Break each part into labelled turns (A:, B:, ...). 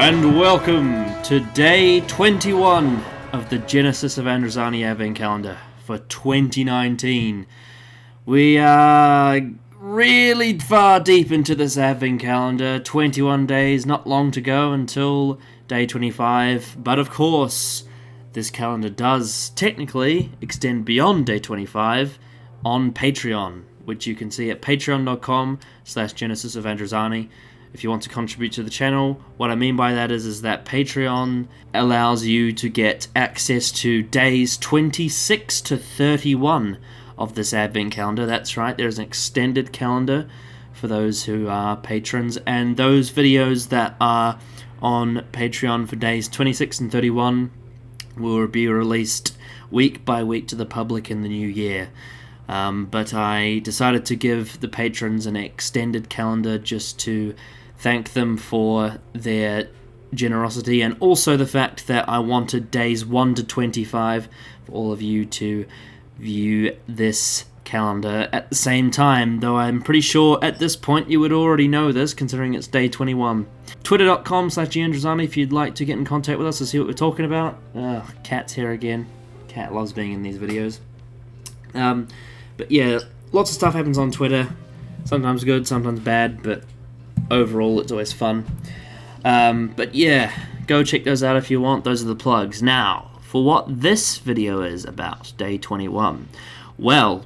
A: and welcome to day 21 of the Genesis of Androzani Advent Calendar for 2019. We are really far deep into this Advent Calendar, 21 days, not long to go until day 25, but of course, this calendar does technically extend beyond day 25 on Patreon, which you can see at patreon.com/Genesis of Androzani. If you want to contribute to the channel, what I mean by that is that Patreon allows you to get access to days 26 to 31 of this Advent calendar. That's right, there's an extended calendar for those who are patrons, and those videos that are on Patreon for days 26 and 31 will be released week by week to the public in the new year. But I decided to give the patrons an extended calendar just to thank them for their generosity, and also the fact that I wanted days 1 to 25 for all of you to view this calendar at the same time, though I'm pretty sure at this point you would already know this, considering it's day 21. Twitter.com/GAndrozani if you'd like to get in contact with us to see what we're talking about. Cat's here again. Cat loves being in these videos. But yeah, lots of stuff happens on Twitter. Sometimes good, sometimes bad, but overall it's always fun. But yeah, go check those out if you want. Those are the plugs. Now, for what this video is about, day 21. Well,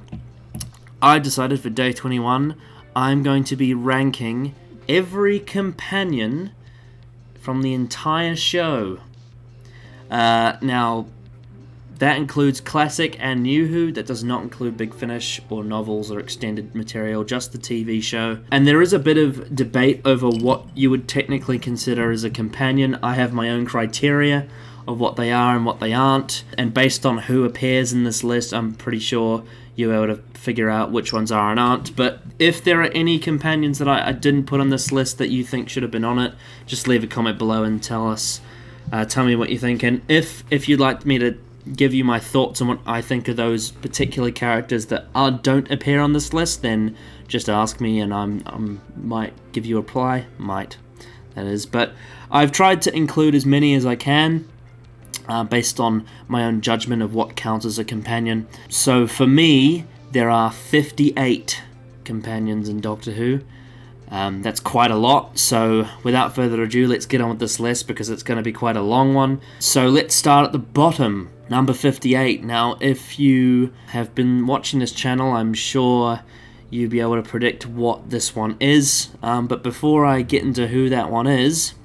A: I decided for day 21 I'm going to be ranking every companion from the entire show. Now, that includes classic and new Who. That does not include Big Finish or novels or extended material, just the TV show. And there is a bit of debate over what you would technically consider as a companion. I have my own criteria of what they are and what they aren't. And based on who appears in this list, I'm pretty sure you'll be able to figure out which ones are and aren't. But if there are any companions that I didn't put on this list that you think should have been on it, just leave a comment below and tell me what you think. And if you'd like me to give you my thoughts on what I think of those particular characters that don't appear on this list, then just ask me and I might give you a reply. That is. But I've tried to include as many as I can based on my own judgment of what counts as a companion. So for me, there are 58 companions in Doctor Who. That's quite a lot, so without further ado, let's get on with this list because it's going to be quite a long one. So let's start at the bottom, number 58. Now, if you have been watching this channel, I'm sure you'll be able to predict what this one is. But before I get into who that one is,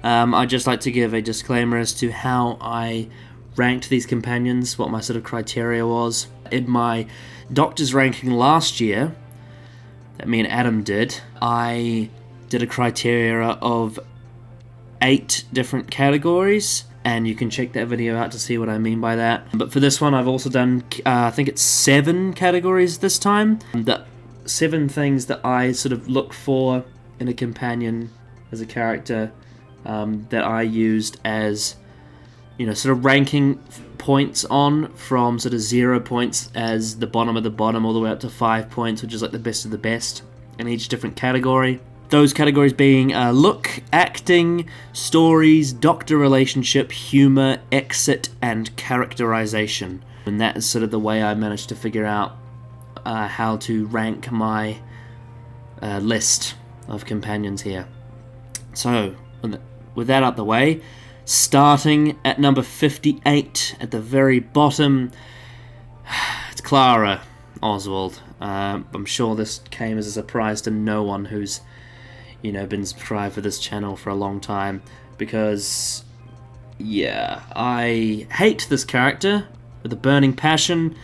A: I'd just like to give a disclaimer as to how I ranked these companions, what my sort of criteria was. In my Doctor's ranking last year, that me and Adam did, I did a criteria of 8 different categories, and you can check that video out to see what I mean by that. But for this one, I've also done, I think it's 7 categories this time. The 7 things that I sort of look for in a companion as a character that I used as, sort of ranking points on, from sort of 0 points as the bottom of the bottom all the way up to 5 points, which is like the best of the best in each different category. Those categories being look, acting, stories, doctor relationship, humor, exit, and characterization. And that is sort of the way I managed to figure out how to rank my list of companions here. So, with that out the way, starting at number 58, at the very bottom, it's Clara, Oswald. I'm sure this came as a surprise to no one who's, been subscribed for this channel for a long time, because, yeah, I hate this character with a burning passion.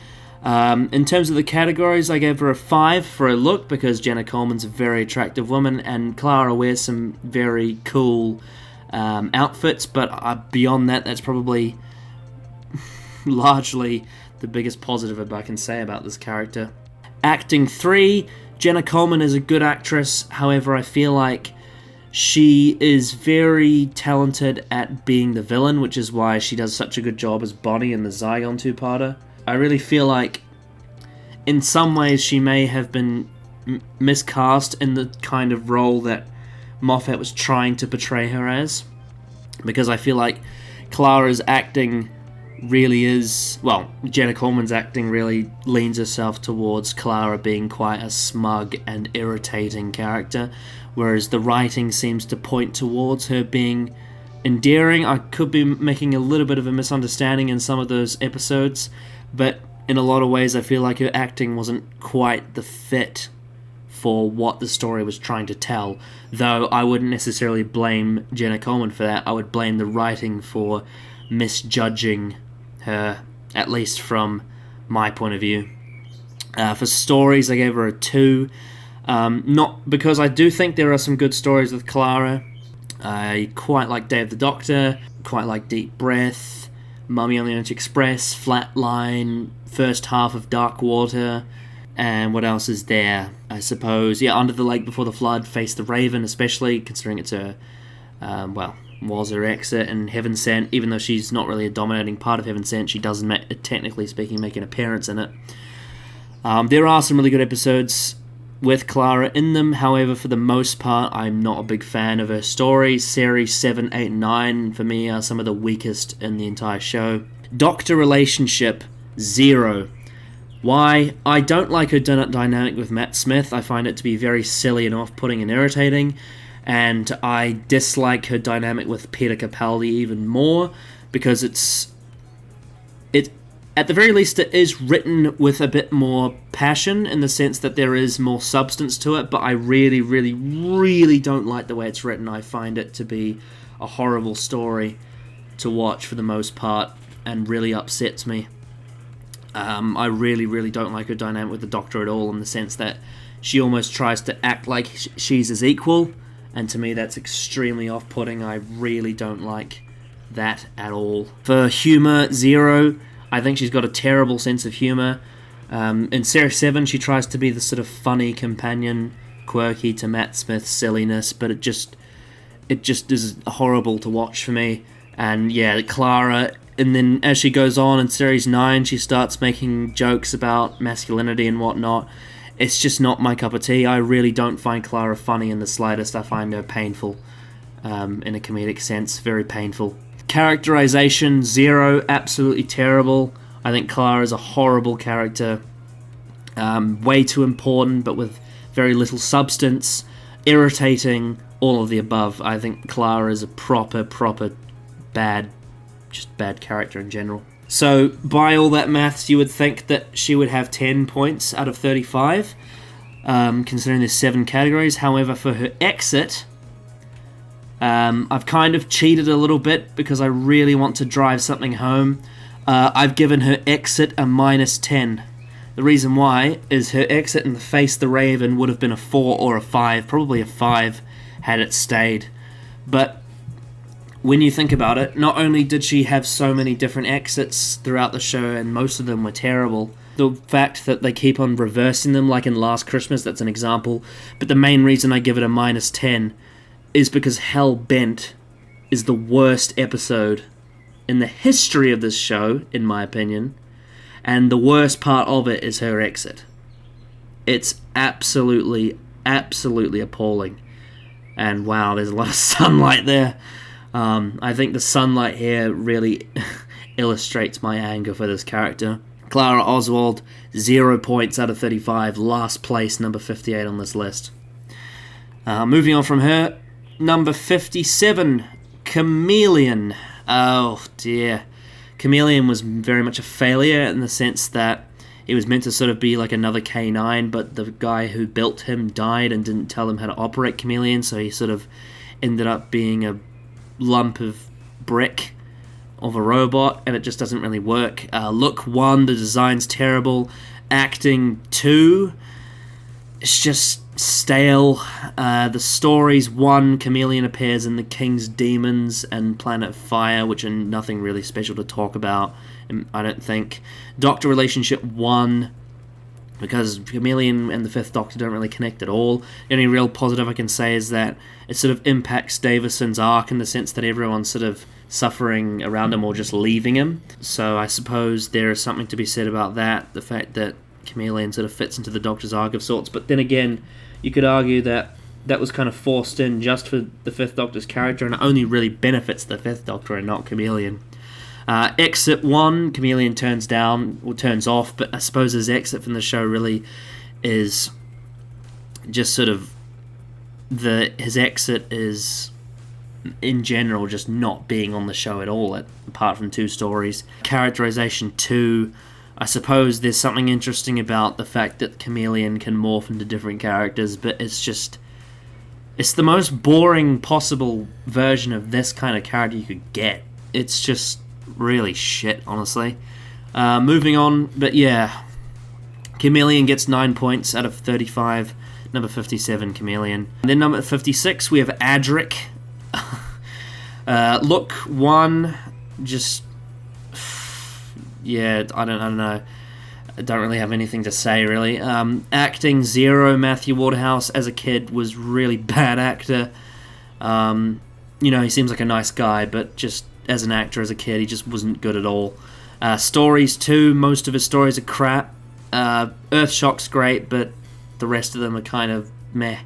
A: In terms of the categories, I gave her a 5 for a look, because Jenna Coleman's a very attractive woman, and Clara wears some very cool outfits, but beyond that, that's probably largely the biggest positive I can say about this character. Acting 3, Jenna Coleman is a good actress, however I feel like she is very talented at being the villain, which is why she does such a good job as Bonnie in the Zygon two-parter. I really feel like in some ways she may have been miscast in the kind of role that Moffat was trying to portray her as, because I feel like Clara's acting really is, well, Jenna Coleman's acting really leans herself towards Clara being quite a smug and irritating character, whereas the writing seems to point towards her being endearing. I could be making a little bit of a misunderstanding in some of those episodes, but in a lot of ways I feel like her acting wasn't quite the fit for what the story was trying to tell, though I wouldn't necessarily blame Jenna Coleman for that. I would blame the writing for misjudging her, at least from my point of view. For stories, I gave her a 2. Not because I do think there are some good stories with Clara. I quite like Day of the Doctor, quite like Deep Breath, Mummy on the Orient Express, Flatline, first half of Dark Water, and what else is there? I suppose, Under the Lake Before the Flood, Face the Raven, especially considering it's her, was her exit, and Heaven Sent. Even though she's not really a dominating part of Heaven Sent, she does, technically speaking, make an appearance in it. There are some really good episodes with Clara in them. However, for the most part, I'm not a big fan of her stories. Series 7, 8, and 9, for me, are some of the weakest in the entire show. Doctor relationship, 0. Why? I don't like her dynamic with Matt Smith. I find it to be very silly and off-putting and irritating. And I dislike her dynamic with Peter Capaldi even more, because at the very least, it is written with a bit more passion, in the sense that there is more substance to it, but I really, really, really don't like the way it's written. I find it to be a horrible story to watch for the most part, and really upsets me. I really, really don't like her dynamic with the Doctor at all, in the sense that she almost tries to act like she's his equal, and to me that's extremely off-putting. I really don't like that at all. For humour, 0. I think she's got a terrible sense of humour. In Series 7, she tries to be the sort of funny companion, quirky to Matt Smith's silliness, but it just is horrible to watch for me. And Clara, and then as she goes on in Series 9, she starts making jokes about masculinity and whatnot. It's just not my cup of tea. I really don't find Clara funny in the slightest. I find her painful, in a comedic sense, very painful. Characterization, 0, absolutely terrible. I think Clara is a horrible character. Way too important, but with very little substance. Irritating, all of the above. I think Clara is a proper bad character in general. So, by all that maths, you would think that she would have 10 points out of 35, considering there's 7 categories. However, for her exit, I've kind of cheated a little bit because I really want to drive something home. I've given her exit a -10. The reason why is her exit in the Face the Raven would have been a 4 or a 5, probably a 5 had it stayed. But when you think about it, not only did she have so many different exits throughout the show, and most of them were terrible, the fact that they keep on reversing them, like in Last Christmas, that's an example, but the main reason I give it a -10 is because Hell Bent is the worst episode in the history of this show, in my opinion, and the worst part of it is her exit. It's absolutely appalling. And wow, there's a lot of sunlight there. I think the sunlight here really illustrates my anger for this character. Clara Oswald, 0 points out of 35, last place, number 58 on this list. Moving on from her, number 57, Chameleon. Oh dear. Chameleon was very much a failure in the sense that it was meant to sort of be like another K9, but the guy who built him died and didn't tell him how to operate Chameleon, so he sort of ended up being a lump of brick of a robot, and it just doesn't really work. Look 1, the design's terrible. Acting 2, it's just stale. The stories, 1, Chameleon appears in The King's Demons and Planet Fire, which are nothing really special to talk about, I don't think. Doctor relationship, 1, because Chameleon and the Fifth Doctor don't really connect at all. The only real positive I can say is that it sort of impacts Davison's arc in the sense that everyone's sort of suffering around him or just leaving him. So I suppose there is something to be said about that, the fact that Chameleon sort of fits into the Doctor's arc of sorts. But then again, you could argue that that was kind of forced in just for the Fifth Doctor's character, and it only really benefits the Fifth Doctor and not Chameleon. Exit 1, Chameleon turns off, but I suppose his exit from the show really is just sort of his exit is in general just not being on the show at all, apart from 2 stories. Characterization 2, I suppose there's something interesting about the fact that Chameleon can morph into different characters, but it's the most boring possible version of this kind of character you could get. It's just really shit, honestly. Moving on, but yeah, Chameleon gets 9 points out of 35. Number 57, Chameleon. And then number 56, we have Eirich. Look 1, just yeah, I don't know. I don't really have anything to say, really. Acting 0, Matthew Waterhouse as a kid was really bad actor. He seems like a nice guy, but just as an actor, as a kid, he just wasn't good at all. Stories 2, most of his stories are crap. Earthshock's great, but the rest of them are kind of meh.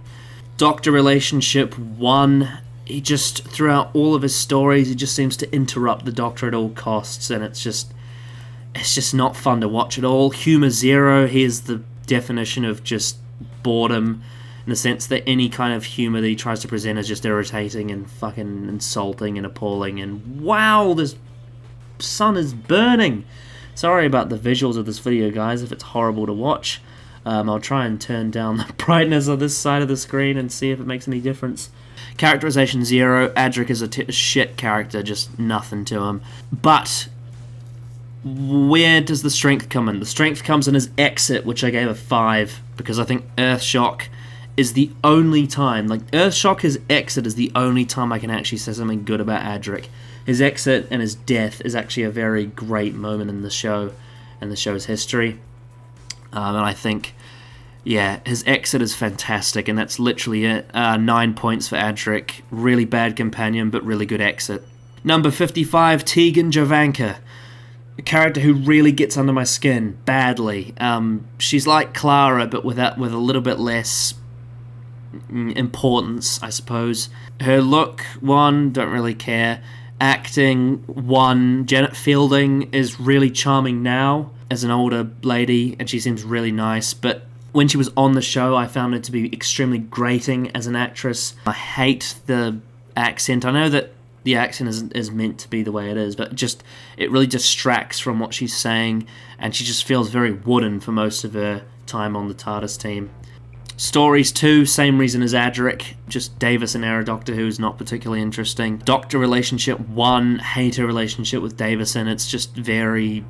A: Doctor relationship 1, he just, throughout all of his stories, he just seems to interrupt the Doctor at all costs, and it's just not fun to watch at all. Humor 0, here's the definition of just boredom, in the sense that any kind of humor that he tries to present is just irritating and fucking insulting and appalling, and wow, this sun is burning. Sorry about the visuals of this video, guys, if it's horrible to watch. I'll try and turn down the brightness on this side of the screen and see if it makes any difference. Characterization 0, Eirich is a shit character, just nothing to him. But where does the strength come in? The strength comes in his exit, which I gave a 5, because I think Earthshock is the only time, his exit is the only time I can actually say something good about Eirich. His exit and his death is actually a very great moment in the show and the show's history. And I think, yeah, his exit is fantastic, and that's literally it. 9 points for Eirich. Really bad companion, but really good exit. Number 55, Tegan Jovanka. A character who really gets under my skin, badly. She's like Clara, but with a little bit less importance, I suppose. Her look, 1, don't really care. Acting, 1, Janet Fielding is really charming now as an older lady, and she seems really nice, but when she was on the show, I found her to be extremely grating as an actress. I hate the accent. I know that the accent is meant to be the way it is, but it really distracts from what she's saying, and she just feels very wooden for most of her time on the TARDIS team. Stories 2, same reason as Eirich, just Davis and Era Doctor Who is not particularly interesting. Doctor relationship 1, hate her relationship with Davison, it's just very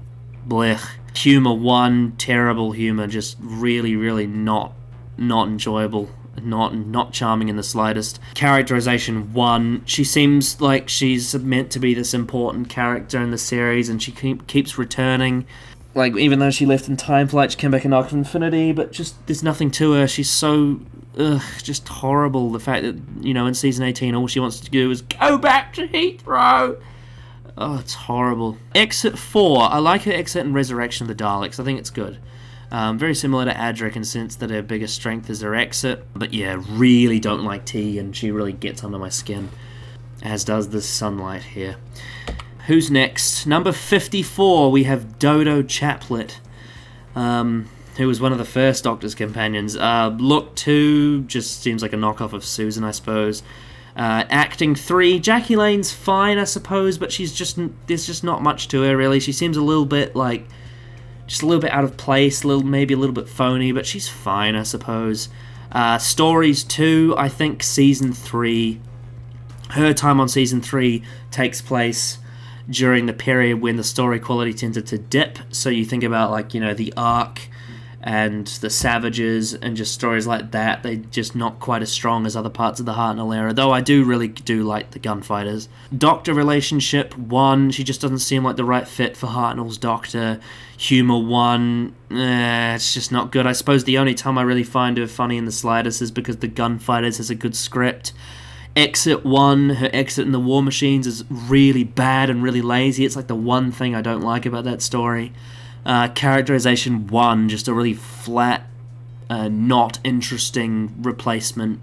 A: blech. Humor 1, terrible humor, just really, really not enjoyable, not charming in the slightest. Characterization 1, she seems like she's meant to be this important character in the series, and she keeps returning. Even though she left in Time Flight, she came back in Arc of Infinity, but just there's nothing to her. She's so just horrible. The fact that, in season 18, all she wants to do is go back to Heathrow. Oh, it's horrible. Exit 4. I like her exit in Resurrection of the Daleks. I think it's good. Very similar to Eirich in the sense that her biggest strength is her exit. But yeah, really don't like T, and she really gets under my skin. As does the sunlight here. Who's next? Number 54, we have Dodo Chaplet, who was one of the first Doctor's companions. Look 2 just seems like a knockoff of Susan, I suppose. Acting 3, Jackie Lane's fine, I suppose, but there's just not much to her, really. She seems a little bit just a little bit out of place, maybe a little bit phony, but she's fine, I suppose. Stories 2, I think season 3. Her time on season 3 takes place during the period when the story quality tended to dip. So you think about the Ark and the Savages and just stories like that. They're just not quite as strong as other parts of the Hartnell era, though I really do like the Gunfighters. Doctor relationship 1, she just doesn't seem like the right fit for Hartnell's Doctor. Humor 1, it's just not good. I suppose the only time I really find her funny in the slightest is because the Gunfighters has a good script. Exit 1, her exit in the War Machines is really bad and really lazy. It's the one thing I don't like about that story. Characterization 1, just a really flat, not interesting replacement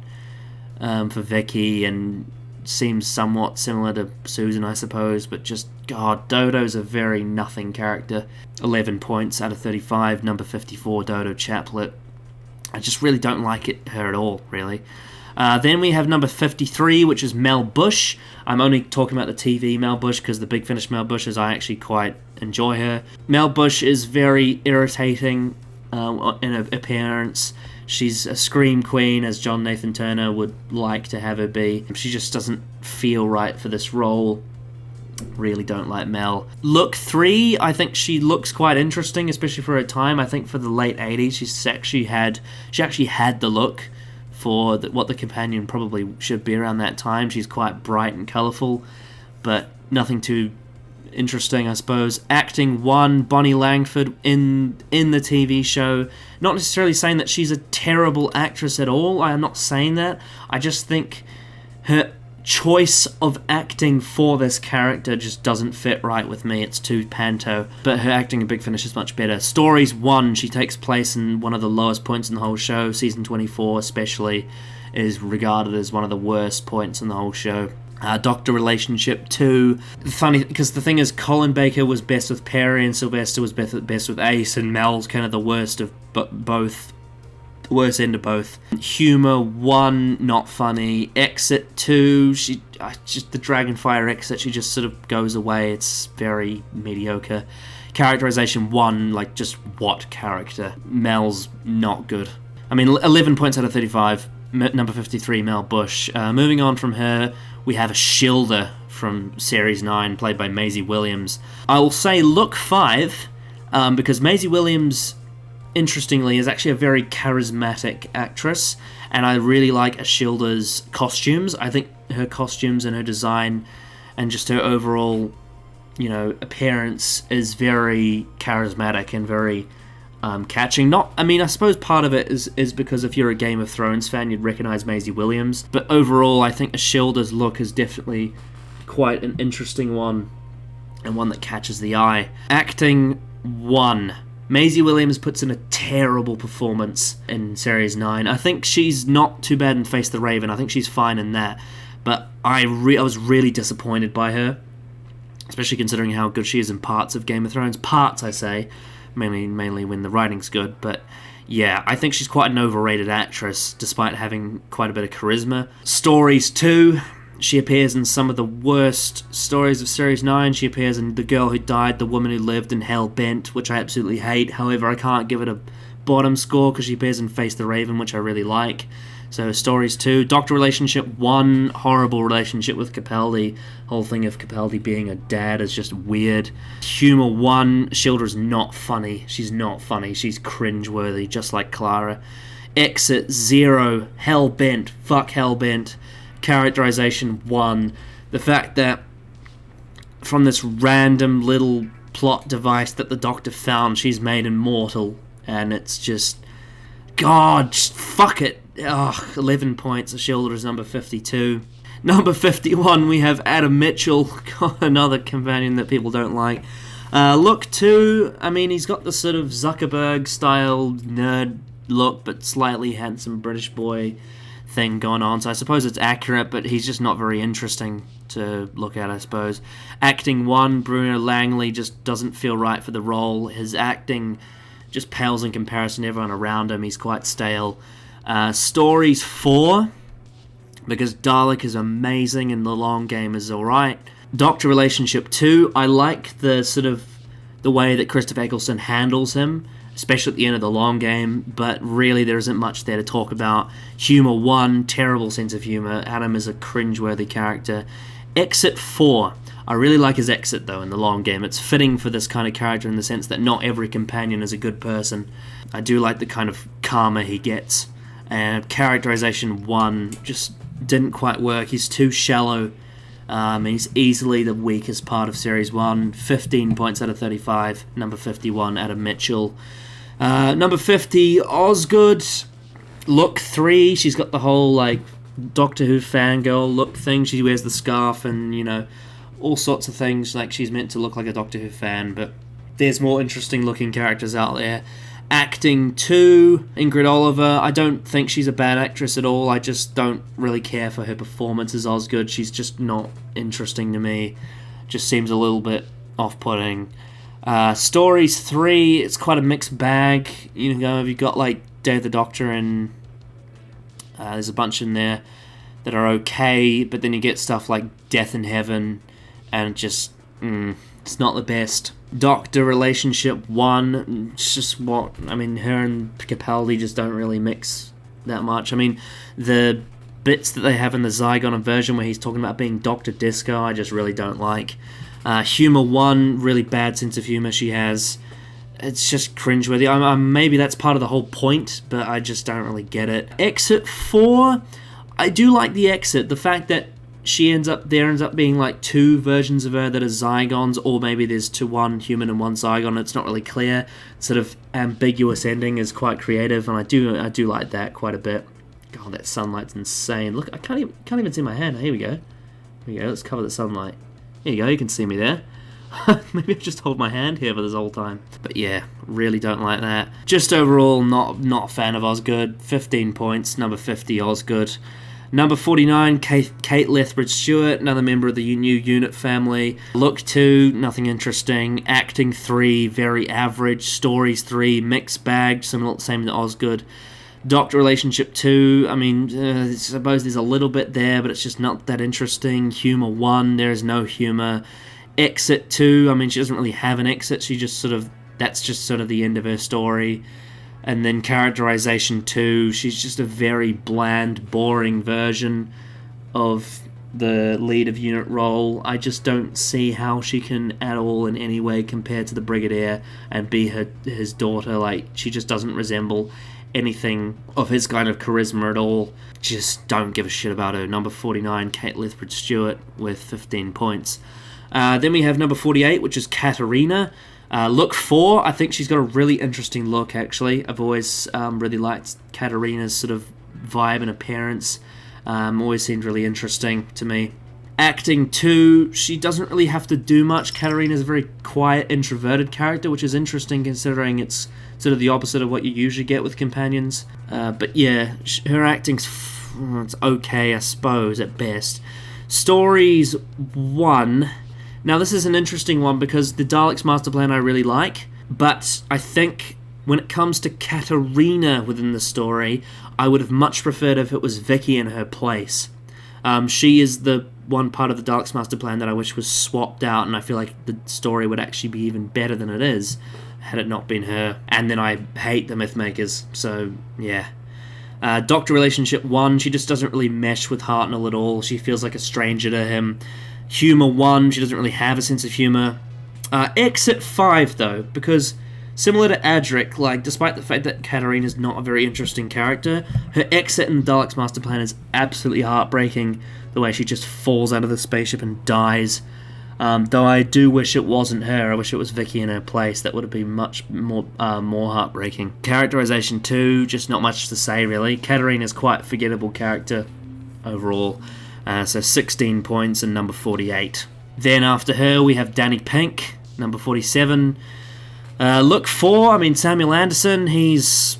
A: for Vicky, and seems somewhat similar to Susan, I suppose, but just, God, Dodo's a very nothing character. 11 points out of 35, number 54, Dodo Chaplet. I just really don't like her at all, really. Then we have number 53, which is Mel Bush. I'm only talking about the TV Mel Bush because the Big Finish Mel Bush I actually quite enjoy her. Mel Bush is very irritating in her appearance. She's a scream queen, as John Nathan Turner would like to have her be. She just doesn't feel right for this role. Really don't like Mel. Look 3, I think she looks quite interesting, especially for her time. I think for the late 80s, she actually had the look for what the companion probably should be around that time. She's quite bright and colourful, but nothing too interesting, I suppose. Acting 1, Bonnie Langford in the TV show. Not necessarily saying that she's a terrible actress at all. I am not saying that. I just think her choice of acting for this character just doesn't fit right with me. It's too panto. But her acting in Big Finish is much better. Stories 1, she takes place in one of the lowest points in the whole show. Season 24 especially is regarded as one of the worst points in the whole show. Doctor Relationship 2. Funny, because the thing is, Colin Baker was best with Perry and Sylvester was best with Ace, and Mel's kind of the worst of both. Worst end of both. Humor 1, not funny. Exit 2, just the Dragonfire exit, she just sort of goes away. It's very mediocre. Characterization 1, like, just what character? Mel's not good. I mean, 11 points out of 35. Number 53, Mel Bush. Moving on from her, we have a Shilda from Series 9, played by Maisie Williams. I will say look 5, because Maisie Williams, interestingly, is actually a very charismatic actress, and I really like Ashilda's costumes. I think her costumes and her design and just her overall, appearance is very charismatic and very catching. I suppose part of it is because if you're a Game of Thrones fan, you'd recognize Maisie Williams, but overall I think Ashilda's look is definitely quite an interesting one, and one that catches the eye. Acting 1. Maisie Williams puts in a terrible performance in Series 9. I think she's not too bad in Face the Raven. I think she's fine in that. But I was really disappointed by her, especially considering how good she is in parts of Game of Thrones. Parts, I say, mainly when the writing's good. But yeah, I think she's quite an overrated actress, despite having quite a bit of charisma. Stories 2. She appears in some of the worst stories of Series 9. She appears in The Girl Who Died, The Woman Who Lived, and Hell Bent, which I absolutely hate. However, I can't give it a bottom score because she appears in Face the Raven, which I really like. So, Stories 2. Doctor Relationship 1, horrible relationship with Capaldi. Whole thing of Capaldi being a dad is just weird. Humor 1, Shilda's not funny. She's not funny. She's cringeworthy, just like Clara. Exit 0, Hell Bent. Fuck Hell Bent. Characterization 1, the fact that from this random little plot device that the Doctor found, she's made immortal, and it's just, God, just fuck it. Ugh, 11 points. Ashilda is number 52. Number 51, we have Adam Mitchell, another companion that people don't like. Look 2, I mean, he's got the sort of Zuckerberg-style nerd look, but slightly handsome British boy thing going on, so I suppose it's accurate, but he's just not very interesting to look at, I suppose. Acting 1, Bruno Langley just doesn't feel right for the role. His acting just pales in comparison to everyone around him. He's quite stale. Stories 4, because Dalek is amazing and the long game is alright. Doctor Relationship 2, I like the way that Christopher Eccleston handles him, especially at the end of the long game, but really there isn't much there to talk about. Humor 1, terrible sense of humor. Adam is a cringeworthy character. Exit 4, I really like his exit though in the long game. It's fitting for this kind of character in the sense that not every companion is a good person. I do like the kind of karma he gets. And characterization 1 just didn't quite work. He's too shallow. He's easily the weakest part of Series 1. 15 points out of 35. Number 51, Adam Mitchell. Number 50, Osgood. Look 3, she's got the whole, Doctor Who fangirl look thing. She wears the scarf and, all sorts of things. Like, she's meant to look like a Doctor Who fan, but there's more interesting looking characters out there. Acting 2, Ingrid Oliver. I don't think she's a bad actress at all. I just don't really care for her performance as Osgood. She's just not interesting to me. Just seems a little bit off-putting. Stories 3, it's quite a mixed bag. You know, you've got like Day of the Doctor, and there's a bunch in there that are okay, but then you get stuff like Death in Heaven, and just it's not the best. Doctor Relationship 1, it's just what, I mean, her and Capaldi just don't really mix that much. I mean, the bits that they have in the Zygon version where he's talking about being Dr. Disco, I just really don't like. Humor 1, really bad sense of humor she has. It's just cringeworthy. Maybe that's part of the whole point, but I just don't really get it. Exit 4, I do like the exit. The fact that there ends up being like 2 versions of her that are Zygons, or maybe there's one human and one Zygon. It's not really clear. Sort of ambiguous ending is quite creative, and I do like that quite a bit. God, that sunlight's insane. Look, I can't even see my hand. Here we go. Here we go. Let's cover the sunlight. Here you go. You can see me there. Maybe I've just hold my hand here for this whole time. But yeah, really don't like that. Just overall, not a fan of Osgood. 15 points. Number 50, Osgood. Number 49, Kate Lethbridge-Stewart, another member of the new unit family. Look 2, nothing interesting. Acting 3, very average. Stories 3, mixed bag, same to Osgood. Doctor Relationship 2, I mean, I suppose there's a little bit there, but it's just not that interesting. Humor 1, there is no humor. Exit 2, I mean, she doesn't really have an exit. That's just sort of the end of her story. And then Characterization 2, she's just a very bland, boring version of the lead of unit role. I just don't see how she can at all in any way compare to the Brigadier and be his daughter. Like, she just doesn't resemble anything of his kind of charisma at all. Just don't give a shit about her. Number 49, Kate Lethbridge-Stewart with 15 points. Then we have number 48, which is Katerina. Look 4, I think she's got a really interesting look, actually. I've always really liked Katerina's sort of vibe and appearance. Always seemed really interesting to me. Acting 2, she doesn't really have to do much. Katerina's a very quiet, introverted character, which is interesting considering it's sort of the opposite of what you usually get with companions. But yeah, her acting's it's okay, I suppose, at best. Stories 1... Now, this is an interesting one because the Daleks Master Plan I really like, but I think when it comes to Katerina within the story, I would have much preferred if it was Vicky in her place. She is the one part of the Daleks Master Plan that I wish was swapped out, and I feel like the story would actually be even better than it is had it not been her. And then I hate the Mythmakers, so yeah. Doctor Relationship 1, she just doesn't really mesh with Hartnell at all. She feels like a stranger to him. Humor 1, she doesn't really have a sense of humor. Exit 5, though, because similar to Eirich, like, despite the fact that Katerina's not a very interesting character, her exit in the Daleks Master Plan is absolutely heartbreaking, the way she just falls out of the spaceship and dies. Though I do wish it wasn't her. I wish it was Vicky in her place. That would have been much more heartbreaking. Characterization 2, just not much to say, really. Katerina's quite a forgettable character overall. So 16 points and number 48. Then after her, we have Danny Pink, number 47. Look 4, I mean, Samuel Anderson, he's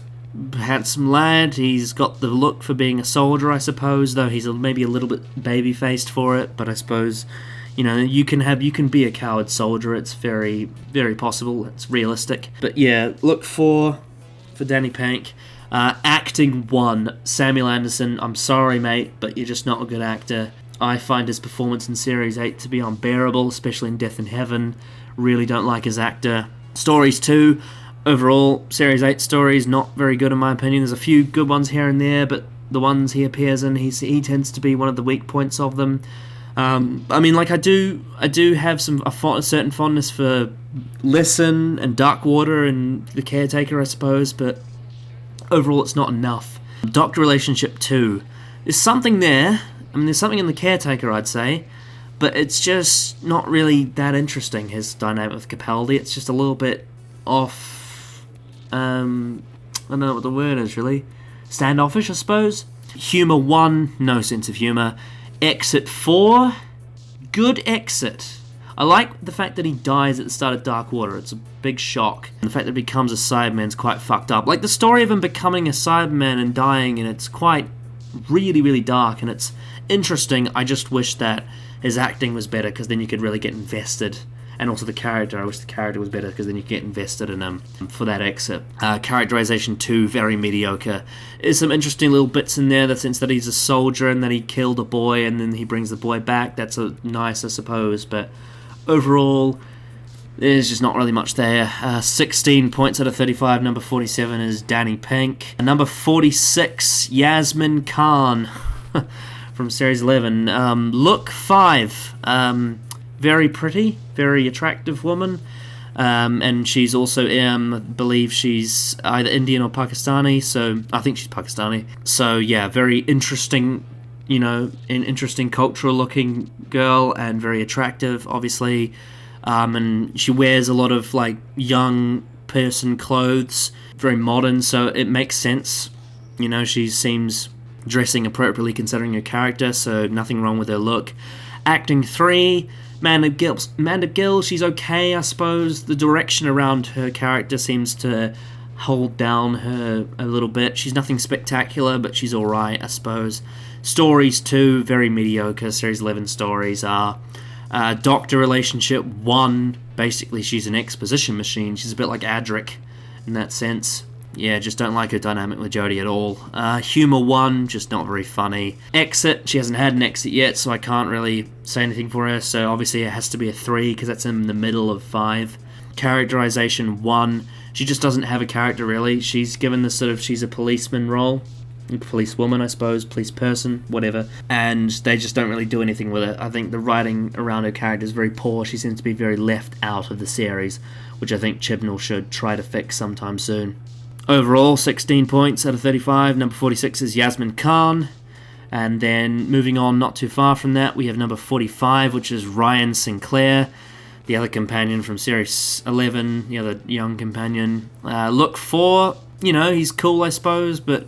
A: a handsome lad. He's got the look for being a soldier, I suppose, though he's maybe a little bit baby-faced for it. But I suppose, you know, you can be a coward soldier. It's very, very possible. It's realistic. But yeah, look 4 for Danny Pink. Acting 1, Samuel Anderson, I'm sorry mate, but you're just not a good actor. I find his performance in Series 8 to be unbearable, especially in Death in Heaven. Really don't like his actor. Stories 2, overall, Series 8 stories, not very good in my opinion. There's a few good ones here and there, but the ones he appears in, he tends to be one of the weak points of them. I mean, like, I do have a certain fondness for Listen and Darkwater and The Caretaker, I suppose, but overall, it's not enough. Doctor Relationship 2. There's something there. I mean, there's something in The Caretaker, I'd say. But it's just not really that interesting, his dynamic with Capaldi. It's just a little bit off... I don't know what the word is, really. Standoffish, I suppose. Humor 1, no sense of humor. Exit 4, good exit. I like the fact that he dies at the start of Dark Water. It's a big shock. And the fact that he becomes a Cyberman's quite fucked up. Like, the story of him becoming a Cyberman and dying, and it's quite really, really dark, and it's interesting. I just wish that his acting was better, because then you could really get invested. And also the character, I wish the character was better, because then you get invested in him for that exit. Characterization 2, very mediocre. There's some interesting little bits in there, the sense that he's a soldier and that he killed a boy and then he brings the boy back. That's nice, I suppose, but overall, there's just not really much there. 16 points out of 35. Number 47 is Danny Pink. Number 46, Yasmin Khan from Series 11. Look 5. Very pretty, very attractive woman, and she's also, I believe she's either Indian or Pakistani, so I think she's Pakistani. So yeah, very interesting, an interesting cultural looking girl, and very attractive, obviously, and she wears a lot of like young person clothes, very modern, so it makes sense. She seems dressing appropriately considering her character, so nothing wrong with her look. Acting 3, Amanda Gill, she's okay, I suppose. The direction around her character seems to hold down her a little bit. She's nothing spectacular, but she's alright, I suppose. Stories 2, very mediocre. Series 11 stories are Doctor Relationship 1, basically she's an exposition machine. She's a bit like Eirich in that sense. Yeah, just don't like her dynamic with Jodie at all. Humor 1, just not very funny. Exit, she hasn't had an exit yet, so I can't really say anything for her, so obviously it has to be a 3, because that's in the middle of 5. Characterization 1, she just doesn't have a character, really. She's given the she's a policeman role. Policewoman, I suppose, police person, whatever. And they just don't really do anything with it. I think the writing around her character is very poor. She seems to be very left out of the series, which I think Chibnall should try to fix sometime soon. Overall, 16 points out of 35. Number 46 is Yasmin Khan. And then moving on not too far from that, we have number 45, which is Ryan Sinclair, the other companion from Series 11, the other young companion. Look 4, he's cool, I suppose, but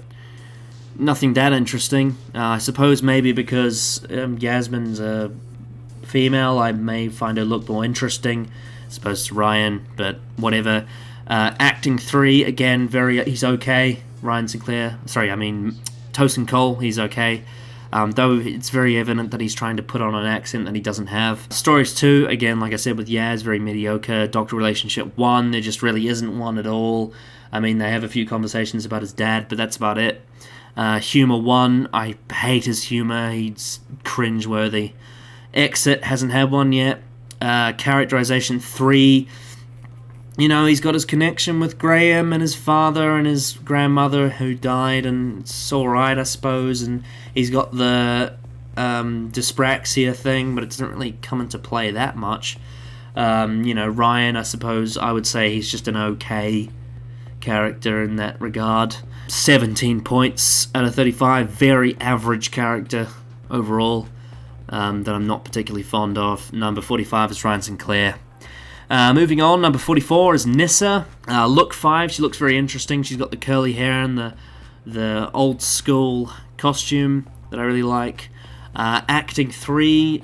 A: nothing that interesting. I suppose maybe because Yasmin's a female, I may find her look more interesting as opposed to Ryan, but whatever. Acting 3, again, he's okay. Ryan Sinclair, Tosin Cole, he's okay. Though it's very evident that he's trying to put on an accent that he doesn't have. Stories 2, again, like I said with Yaz, very mediocre. Doctor Relationship 1, there just really isn't one at all. They have a few conversations about his dad, but that's about it. Humor 1, I hate his humor, he's cringeworthy. Exit, hasn't had one yet. Characterization 3, he's got his connection with Graham and his father and his grandmother who died, and it's alright, I suppose, and he's got the dyspraxia thing, but it doesn't really come into play that much. Ryan, I suppose, I would say he's just an okay character in that regard. 17 points out of 35, very average character overall, that I'm not particularly fond of. Number 45 is Ryan Sinclair. Moving on, number 44 is Nissa. Look 5, she looks very interesting. She's got the curly hair and the old school costume that I really like. Acting 3,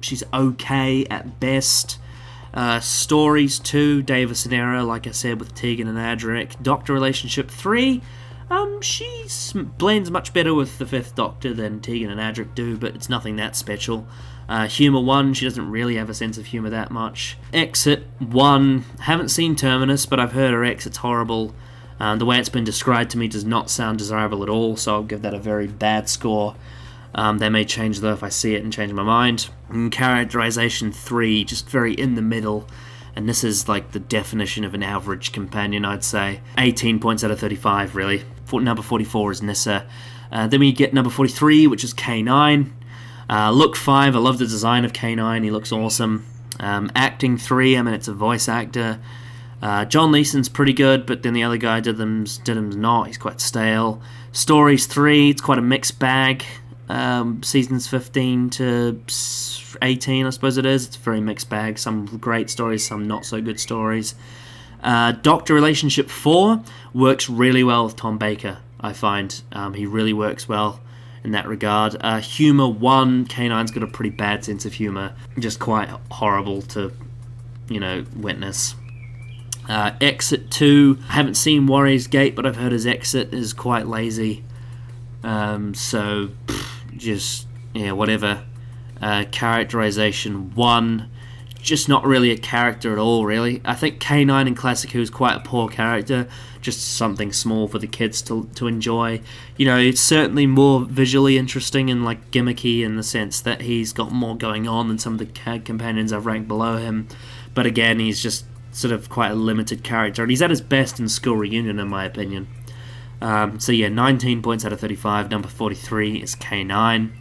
A: she's okay at best. Stories 2, Davis and Era, like I said, with Tegan and Adric. Doctor Relationship 3, she blends much better with the 5th Doctor than Tegan and Adric do, but it's nothing that special. Humor 1, she doesn't really have a sense of humor that much. Exit 1, haven't seen Terminus, but I've heard her exit's horrible. The way it's been described to me does not sound desirable at all, so I'll give that a very bad score. They may change though if I see it and change my mind. And characterization 3, just very in the middle, and this is like the definition of an average companion, I'd say. 18 points out of 35, really. Number 44 is Nissa. Then we get number 43, which is K9. Look 5, I love the design of K9, he looks awesome. Acting 3, it's a voice actor. John Leeson's pretty good, but then the other guy Didham's not, he's quite stale. Stories 3, it's quite a mixed bag. Seasons 15 to 18, I suppose it is. It's a very mixed bag, some great stories, some not so good stories. Doctor Relationship 4 works really well with Tom Baker, I find. He really works well in that regard. Humor 1, K9's got a pretty bad sense of humor, just quite horrible to, witness. Exit 2, I haven't seen Warrior's Gate, but I've heard his exit is quite lazy. Whatever. Characterization 1, just not really a character at all, really. I think K9 in Classic Who is quite a poor character, just something small for the kids to enjoy. It's certainly more visually interesting and gimmicky in the sense that he's got more going on than some of the companions I've ranked below him. But again, he's just sort of quite a limited character, and he's at his best in School Reunion, in my opinion. 19 points out of 35. Number 43 is K9.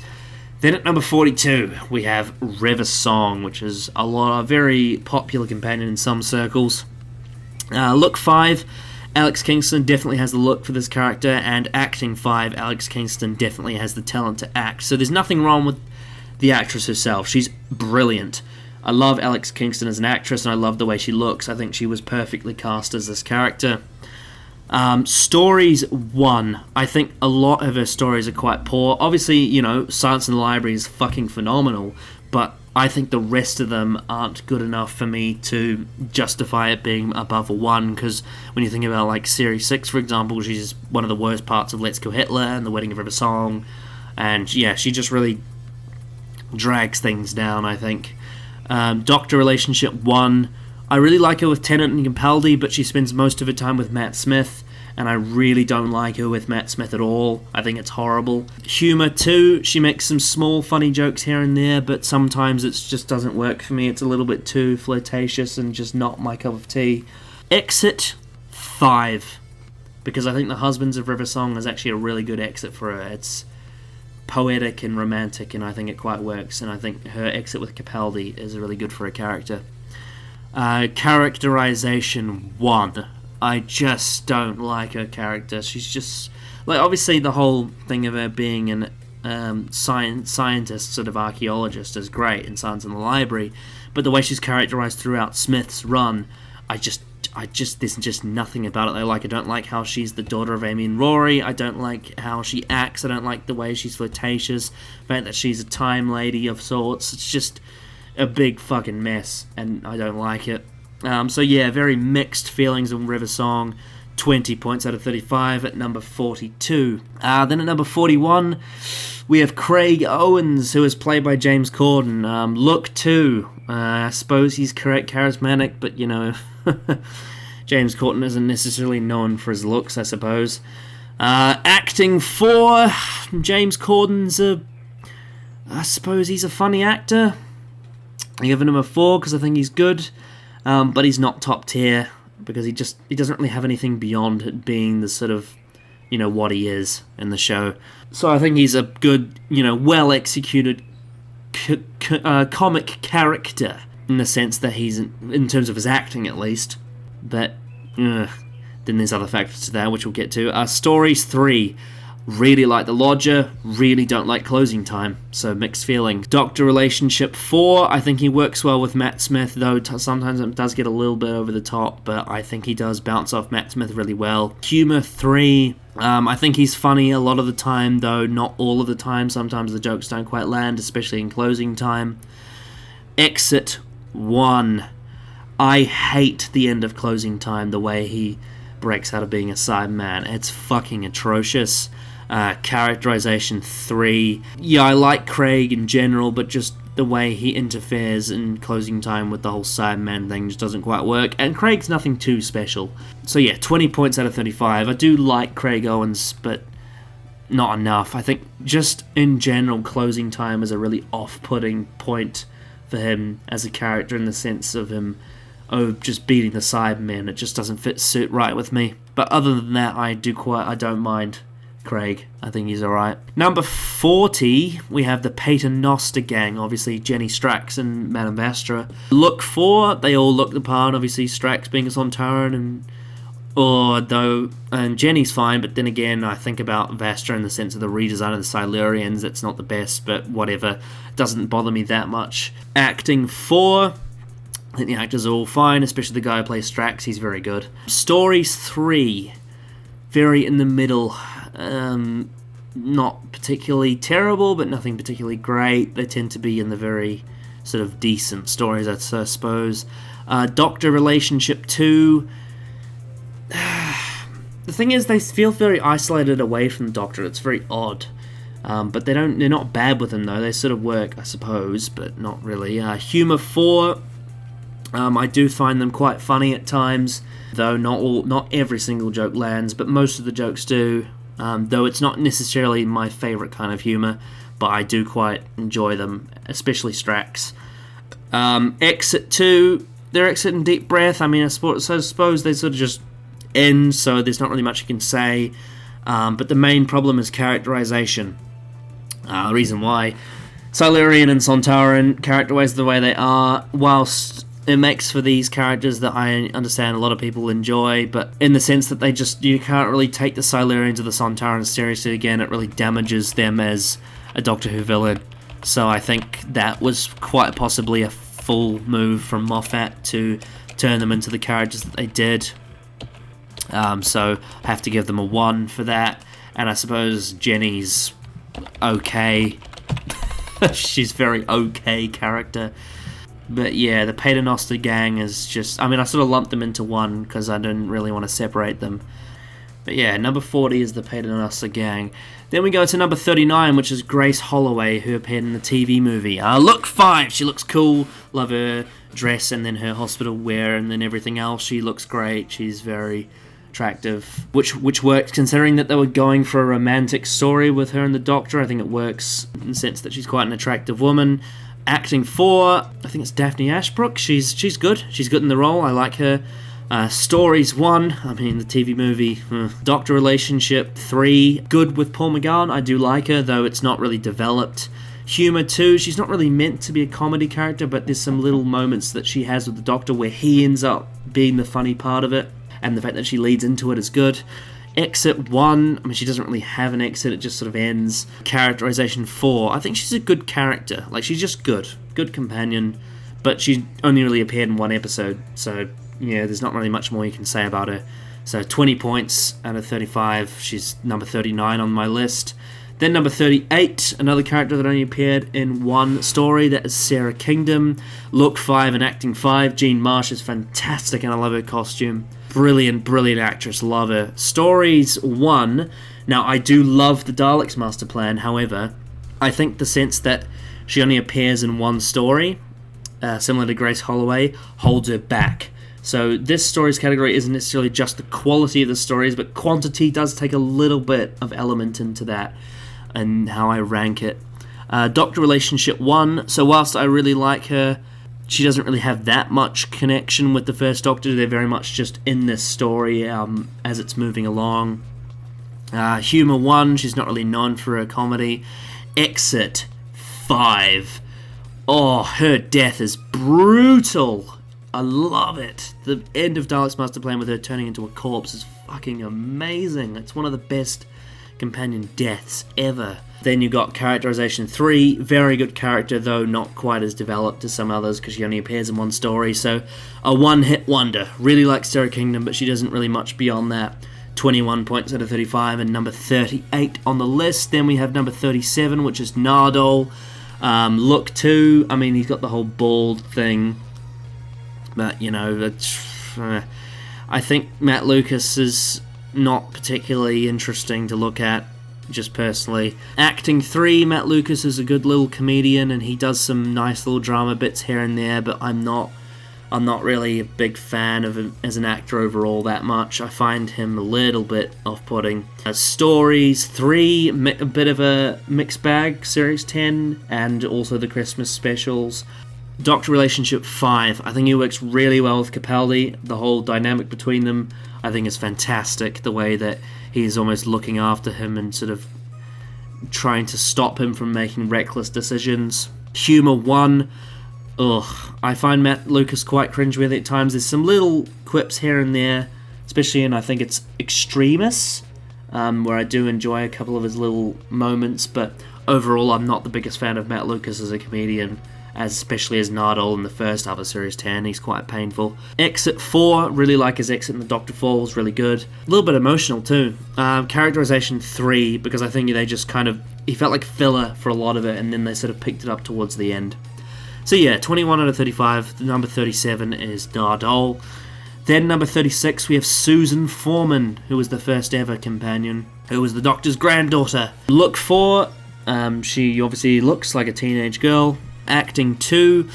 A: Then at number 42, we have River Song, which is a very popular companion in some circles. Look 5, Alex Kingston definitely has the look for this character, and acting 5, Alex Kingston definitely has the talent to act. So there's nothing wrong with the actress herself. She's brilliant. I love Alex Kingston as an actress, and I love the way she looks. I think she was perfectly cast as this character. Stories 1. I think a lot of her stories are quite poor. Obviously, Silence in the Library is fucking phenomenal, but I think the rest of them aren't good enough for me to justify it being above a 1, because when you think about, Series 6, for example, she's one of the worst parts of Let's Go Hitler and The Wedding of River Song, and, yeah, she just really drags things down, I think. Doctor Relationship 1. I really like her with Tennant and Capaldi, but she spends most of her time with Matt Smith, and I really don't like her with Matt Smith at all. I think it's horrible. Humor 2, she makes some small funny jokes here and there, but sometimes it just doesn't work for me. It's a little bit too flirtatious and just not my cup of tea. Exit 5, because I think The Husbands of River Song is actually a really good exit for her. It's poetic and romantic, and I think it quite works, and I think her exit with Capaldi is really good for her character. Characterization 1. I just don't like her character. She's just obviously the whole thing of her being an scientist, sort of archaeologist, is great in Silence in the Library, but the way she's characterized throughout Smith's run, there's just nothing about it I don't like how she's the daughter of Amy and Rory. I don't like how she acts. I don't like the way she's flirtatious, the fact that she's a time lady of sorts. It's just a big fucking mess, and I don't like it. Very mixed feelings on River Song. 20 points out of 35 at number 42. Then at number 41, we have Craig Owens, who is played by James Corden. Look 2. I suppose he's charismatic, but James Corden isn't necessarily known for his looks, I suppose. Acting 4, James Corden's I suppose he's a funny actor. I'm giving him a 4 because I think he's good, but he's not top tier because he doesn't really have anything beyond it being the sort of, what he is in the show. So I think he's a good, well executed comic character in the sense that he's, in terms of his acting at least, but then there's other factors to that which we'll get to. Stories 3. Really like The Lodger, really don't like Closing Time, so mixed feelings. Doctor Relationship 4, I think he works well with Matt Smith, though sometimes it does get a little bit over the top, but I think he does bounce off Matt Smith really well. Humor 3, I think he's funny a lot of the time, though not all of the time. Sometimes the jokes don't quite land, especially in Closing Time. Exit 1, I hate the end of Closing Time, the way he breaks out of being a Cyberman. It's fucking atrocious. Characterization 3. Yeah, I like Craig in general, but just the way he interferes in Closing Time with the whole Cyberman thing just doesn't quite work. And Craig's nothing too special. So yeah, 20 points out of 35. I do like Craig Owens, but not enough. I think just in general, Closing Time is a really off-putting point for him as a character in the sense of him just beating the Cybermen. It just doesn't suit right with me. But other than that, I don't mind Craig. I think he's alright. Number 40, we have the Paternoster Gang. Obviously, Jenny Strax and Madame Vastra. Look 4, they all look the part. Obviously, Strax being a Sontaran and Jenny's fine, but then again, I think about Vastra in the sense of the redesign of the Silurians. It's not the best, but whatever. It doesn't bother me that much. Acting 4, I think the actors are all fine, especially the guy who plays Strax. He's very good. Stories 3, very in the middle. not particularly terrible, but nothing particularly great. They tend to be in the very sort of decent stories, I suppose. Doctor Relationship 2. The thing is, they feel very isolated away from the Doctor. It's very odd. But they're not bad with him, though. They sort of work, I suppose, but not really. Humour 4. I do find them quite funny at times, though not every single joke lands, but most of the jokes do. Though it's not necessarily my favourite kind of humour, but I do quite enjoy them, especially Strax. Exit 2, their Exit and Deep Breath, I mean, I suppose they sort of just end, so there's not really much you can say. But the main problem is characterization. The reason why Silurian and Sontaran characterize the way they are, whilst it makes for these characters that I understand a lot of people enjoy, but in the sense that you can't really take the Silurians or the Sontarans seriously again. It really damages them as a Doctor Who villain. So I think that was quite possibly a full move from Moffat to turn them into the characters that they did. So I have to give them a 1 for that. And I suppose Jenny's okay. She's very okay character. But yeah, the Paternoster gang is just... I mean, I sort of lumped them into one because I didn't really want to separate them. But yeah, number 40 is the Paternoster gang. Then we go to number 39, which is Grace Holloway, who appeared in the TV movie. Look 5, she looks cool. Love her dress and then her hospital wear and then everything else. She looks great. She's very attractive, which worked considering that they were going for a romantic story with her and the Doctor. I think it works in the sense that she's quite an attractive woman. Acting 4, I think it's Daphne Ashbrook. She's good. She's good in the role. I like her. Stories 1, I mean the TV movie. Doctor Relationship 3, good with Paul McGowan. I do like her, though it's not really developed. Humour 2, she's not really meant to be a comedy character, but there's some little moments that she has with the Doctor where he ends up being the funny part of it, and the fact that she leads into it is good. Exit 1, I mean, she doesn't really have an exit, it just sort of ends. Characterization 4, I think she's a good character. Like, she's just good companion, but she only really appeared in one episode, so yeah, there's not really much more you can say about her. So 20 points out of 35, she's number 39 on my list. Then number 38, another character that only appeared in one story, that is Sarah Kingdom. Look 5 and acting 5, Jean Marsh is fantastic and I love her costume. Brilliant actress, love her. Stories 1, now I do love the Daleks Master Plan, however, I think the sense that she only appears in one story, similar to Grace Holloway, holds her back. So this stories category isn't necessarily just the quality of the stories, but quantity does take a little bit of element into that and how I rank it. Doctor Relationship 1, so whilst I really like her, she doesn't really have that much connection with the first Doctor. They're very much just in this story as it's moving along. Humour 1, she's not really known for her comedy. Exit 5, oh, her death is brutal. I love it. The end of Daleks Master Plan with her turning into a corpse is fucking amazing. It's one of the best companion deaths ever. Then you got Characterization 3, very good character, though not quite as developed as some others because she only appears in one story, so a one-hit wonder. Really like Sarah Kingdom, but she doesn't really much beyond that. 21 points out of 35, and number 38 on the list. Then we have number 37, which is Nardole. Look 2, I mean, he's got the whole bald thing, but, you know, I think Matt Lucas is not particularly interesting to look at, just personally. Acting 3, Matt Lucas is a good little comedian, and he does some nice little drama bits here and there, but I'm not really a big fan of him as an actor overall that much. I find him a little bit off-putting. Stories 3, a bit of a mixed bag, Series 10, and also the Christmas specials. Doctor Relationship 5, I think he works really well with Capaldi. The whole dynamic between them, I think, is fantastic. The way that he's almost looking after him and sort of trying to stop him from making reckless decisions. Humour 1, I find Matt Lucas quite cringeworthy at times. There's some little quips here and there, especially in, I think it's Extremis, where I do enjoy a couple of his little moments, but overall I'm not the biggest fan of Matt Lucas as a comedian. especially as Nardole in the first half of Series 10. He's quite painful. Exit 4, really like his exit in the Doctor Falls, really good. A little bit emotional too. Characterization 3, because I think they just he felt like filler for a lot of it, and then they sort of picked it up towards the end. So yeah, 21 out of 35. The number 37 is Nardole. Then number 36, we have Susan Foreman, who was the first ever companion, who was the Doctor's granddaughter. Look 4, she obviously looks like a teenage girl. Acting 2,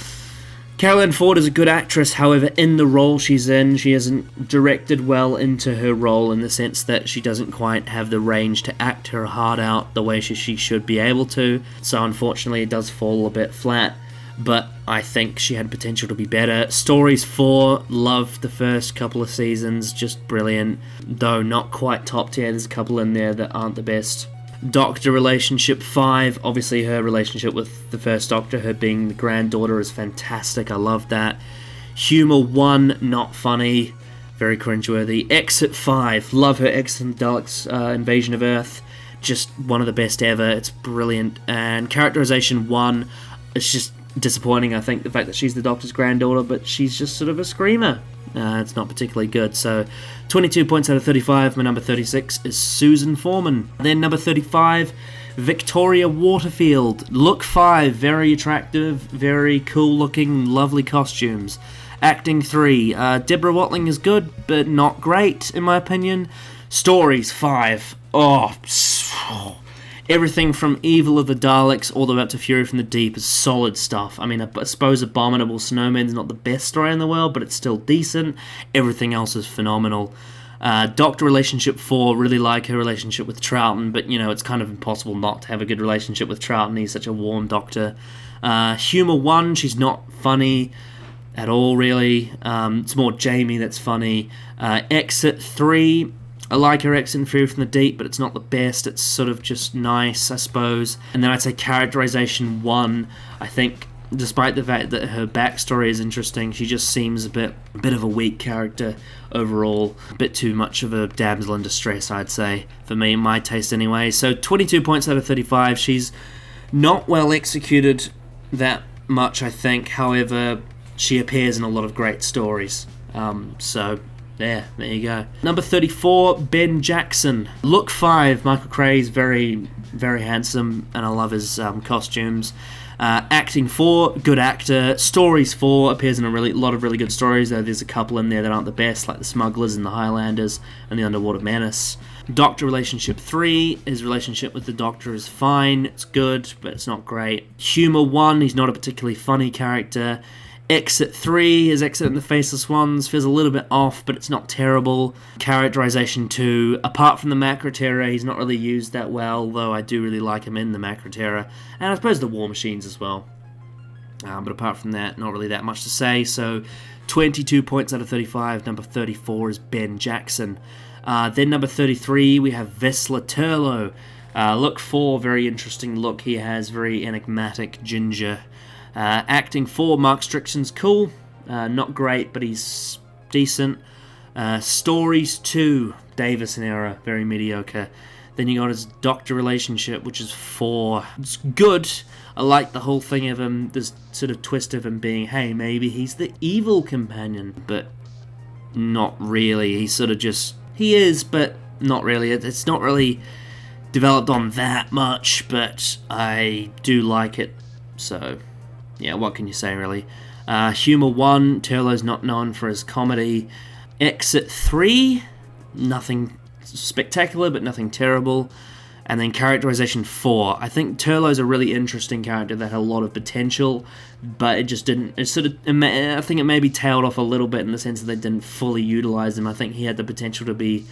A: Caroline Ford is a good actress, however in the role she's in, she isn't directed well into her role in the sense that she doesn't quite have the range to act her heart out the way she should be able to, so unfortunately it does fall a bit flat. But I think she had potential to be better. Stories 4, loved the first couple of seasons, just brilliant, though not quite top tier. There's a couple in there that aren't the best. Doctor relationship 5, obviously her relationship with the first Doctor, her being the granddaughter, is fantastic. I love that. Humor 1, not funny, very cringeworthy. Exit 5, love her exit in Dalek's Invasion of Earth, just one of the best ever. It's brilliant. And characterization 1, it's just disappointing, I think, the fact that she's the Doctor's granddaughter, but she's just sort of a screamer. It's not particularly good. So 22 points out of 35. My number 36 is Susan Foreman. Then number 35, Victoria Waterfield. Look 5, very attractive, very cool looking, lovely costumes. Acting 3, Deborah Watling is good, but not great in my opinion. Stories 5, everything from Evil of the Daleks all the way up to Fury from the Deep is solid stuff. I mean, I suppose Abominable Snowman's not the best story in the world, but it's still decent. Everything else is phenomenal. Doctor relationship 4, really like her relationship with Troughton, but, it's kind of impossible not to have a good relationship with Troughton. He's such a warm Doctor. Humor 1, she's not funny at all, really. It's more Jamie that's funny. Exit 3, I like her exit in Fury from the Deep, but it's not the best. It's sort of just nice, I suppose. And then I'd say characterization 1. I think, despite the fact that her backstory is interesting, she just seems a bit of a weak character overall. A bit too much of a damsel in distress, I'd say, for me, my taste anyway. So 22 points out of 35. She's not well executed that much, I think. However, she appears in a lot of great stories. There you go. Number 34, Ben Jackson. Look 5, Michael Cray's very, very handsome, and I love his costumes. Acting 4, good actor. Stories 4, appears in a lot of really good stories, though there's a couple in there that aren't the best, like The Smugglers and The Highlanders and The Underwater Menace. Doctor relationship 3, his relationship with the Doctor is fine, it's good, but it's not great. Humor 1, he's not a particularly funny character. Exit 3, his exit in the Faceless Ones feels a little bit off, but it's not terrible. Characterization 2, apart from the Macra Terror, he's not really used that well, though I do really like him in the Macra Terror, and I suppose the War Machines as well. But apart from that, not really that much to say, so 22 points out of 35. Number 34 is Ben Jackson. Then number 33, we have Vesla Turlow. Look 4, very interesting look he has, very enigmatic ginger. Acting 4, Mark Strickson's cool, not great, but he's decent. Stories 2, Davis and Era, very mediocre. Then you got his Doctor relationship, which is 4. It's good. I like the whole thing of him, this sort of twist of him being, hey, maybe he's the evil companion, but not really. He's sort of just, he is, but not really. It's not really developed on that much, but I do like it, so yeah, what can you say, really? Humor 1, Turlow's not known for his comedy. Exit 3, nothing spectacular, but nothing terrible. And then characterization 4. I think Turlow's a really interesting character that had a lot of potential, but it just didn't. I think it maybe tailed off a little bit in the sense that they didn't fully utilize him. I think he had the potential to be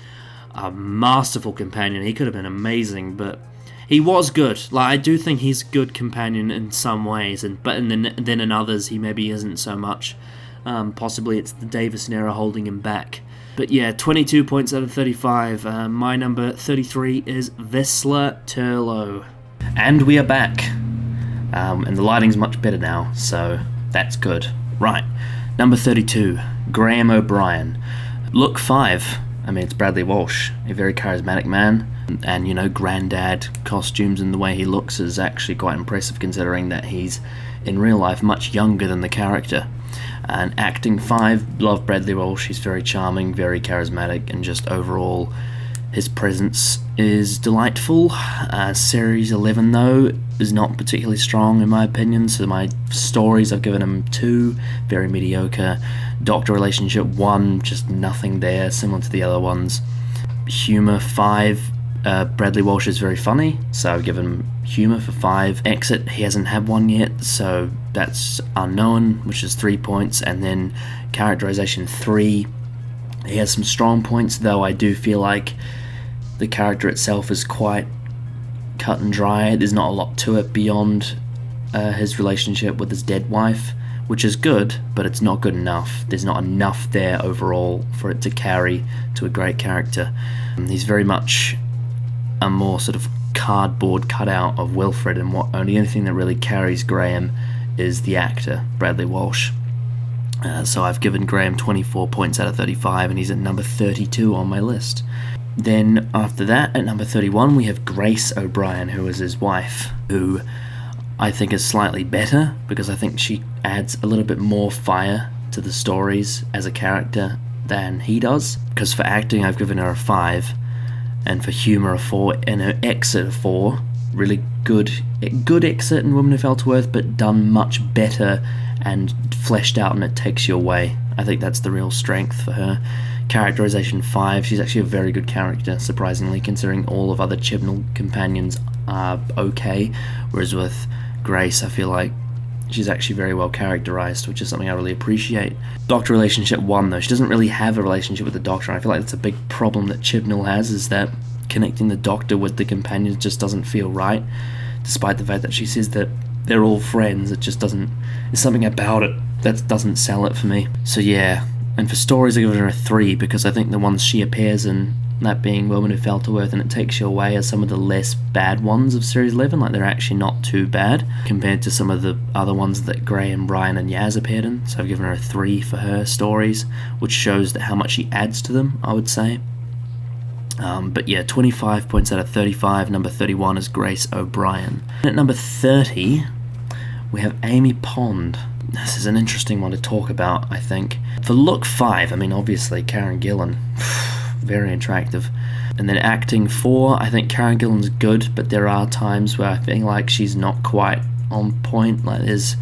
A: a masterful companion. He could have been amazing, but he was good. Like, I do think he's a good companion in some ways, but then in others he maybe isn't so much. Possibly it's the Davison era holding him back. But yeah, 22 points out of 35. My number 33 is Vesla Turlow. And we are back. And the lighting's much better now, so that's good. Right, number 32, Graham O'Brien. Look 5. I mean, it's Bradley Walsh, a very charismatic man. And, granddad costumes and the way he looks is actually quite impressive considering that he's in real life much younger than the character. And acting 5, love Bradley Walsh. He's very charming, very charismatic, and just overall his presence is delightful. Series 11 though is not particularly strong in my opinion, so my stories I've given him 2, very mediocre. Doctor relationship 1, just nothing there, similar to the other ones. Humour 5, Bradley Walsh is very funny, so I've given him humour for 5. Exit, he hasn't had one yet, so that's unknown, which is 3 points. And then characterization 3, he has some strong points, though I do feel like the character itself is quite cut and dry. There's not a lot to it beyond his relationship with his dead wife, which is good, but it's not good enough. There's not enough there overall for it to carry to a great character. He's very much a more sort of cardboard cutout of Wilfred, and what only anything that really carries Graham is the actor, Bradley Walsh. So I've given Graham 24 points out of 35, and he's at number 32 on my list. Then after that, at number 31, we have Grace O'Brien, who is his wife, who I think is slightly better, because I think she adds a little bit more fire to the stories as a character than he does. Because for acting, I've given her a 5, and for humour a 4, and her exit a 4. Really good exit in Women Who Fell to Earth, but done much better and fleshed out, and it takes you away. I think that's the real strength for her. Characterization 5, she's actually a very good character, surprisingly, considering all of other Chibnall companions are okay, whereas with Grace I feel like she's actually very well characterized, which is something I really appreciate. Doctor relationship 1 though, she doesn't really have a relationship with the Doctor, and I feel like that's a big problem that Chibnall has, is that connecting the Doctor with the companions just doesn't feel right, despite the fact that she says that they're all friends. It just doesn't, there's something about it that doesn't sell it for me. So yeah, and for stories I give her a 3, because I think the ones she appears in, that being Women Who Fell to Earth and It Takes You Away, are some of the less bad ones of Series 11, like they're actually not too bad compared to some of the other ones that Graham, Brian and Yaz appeared in. So I've given her a 3 for her stories, which shows that how much she adds to them, I would say. But yeah, 25 points out of 35. Number 31 is Grace O'Brien. At number 30, we have Amy Pond. This is an interesting one to talk about, I think. For look 5, I mean, obviously Karen Gillan, very attractive. And then acting 4, I think Karen Gillan's good, but there are times where I feel like she's not quite on point. Like there's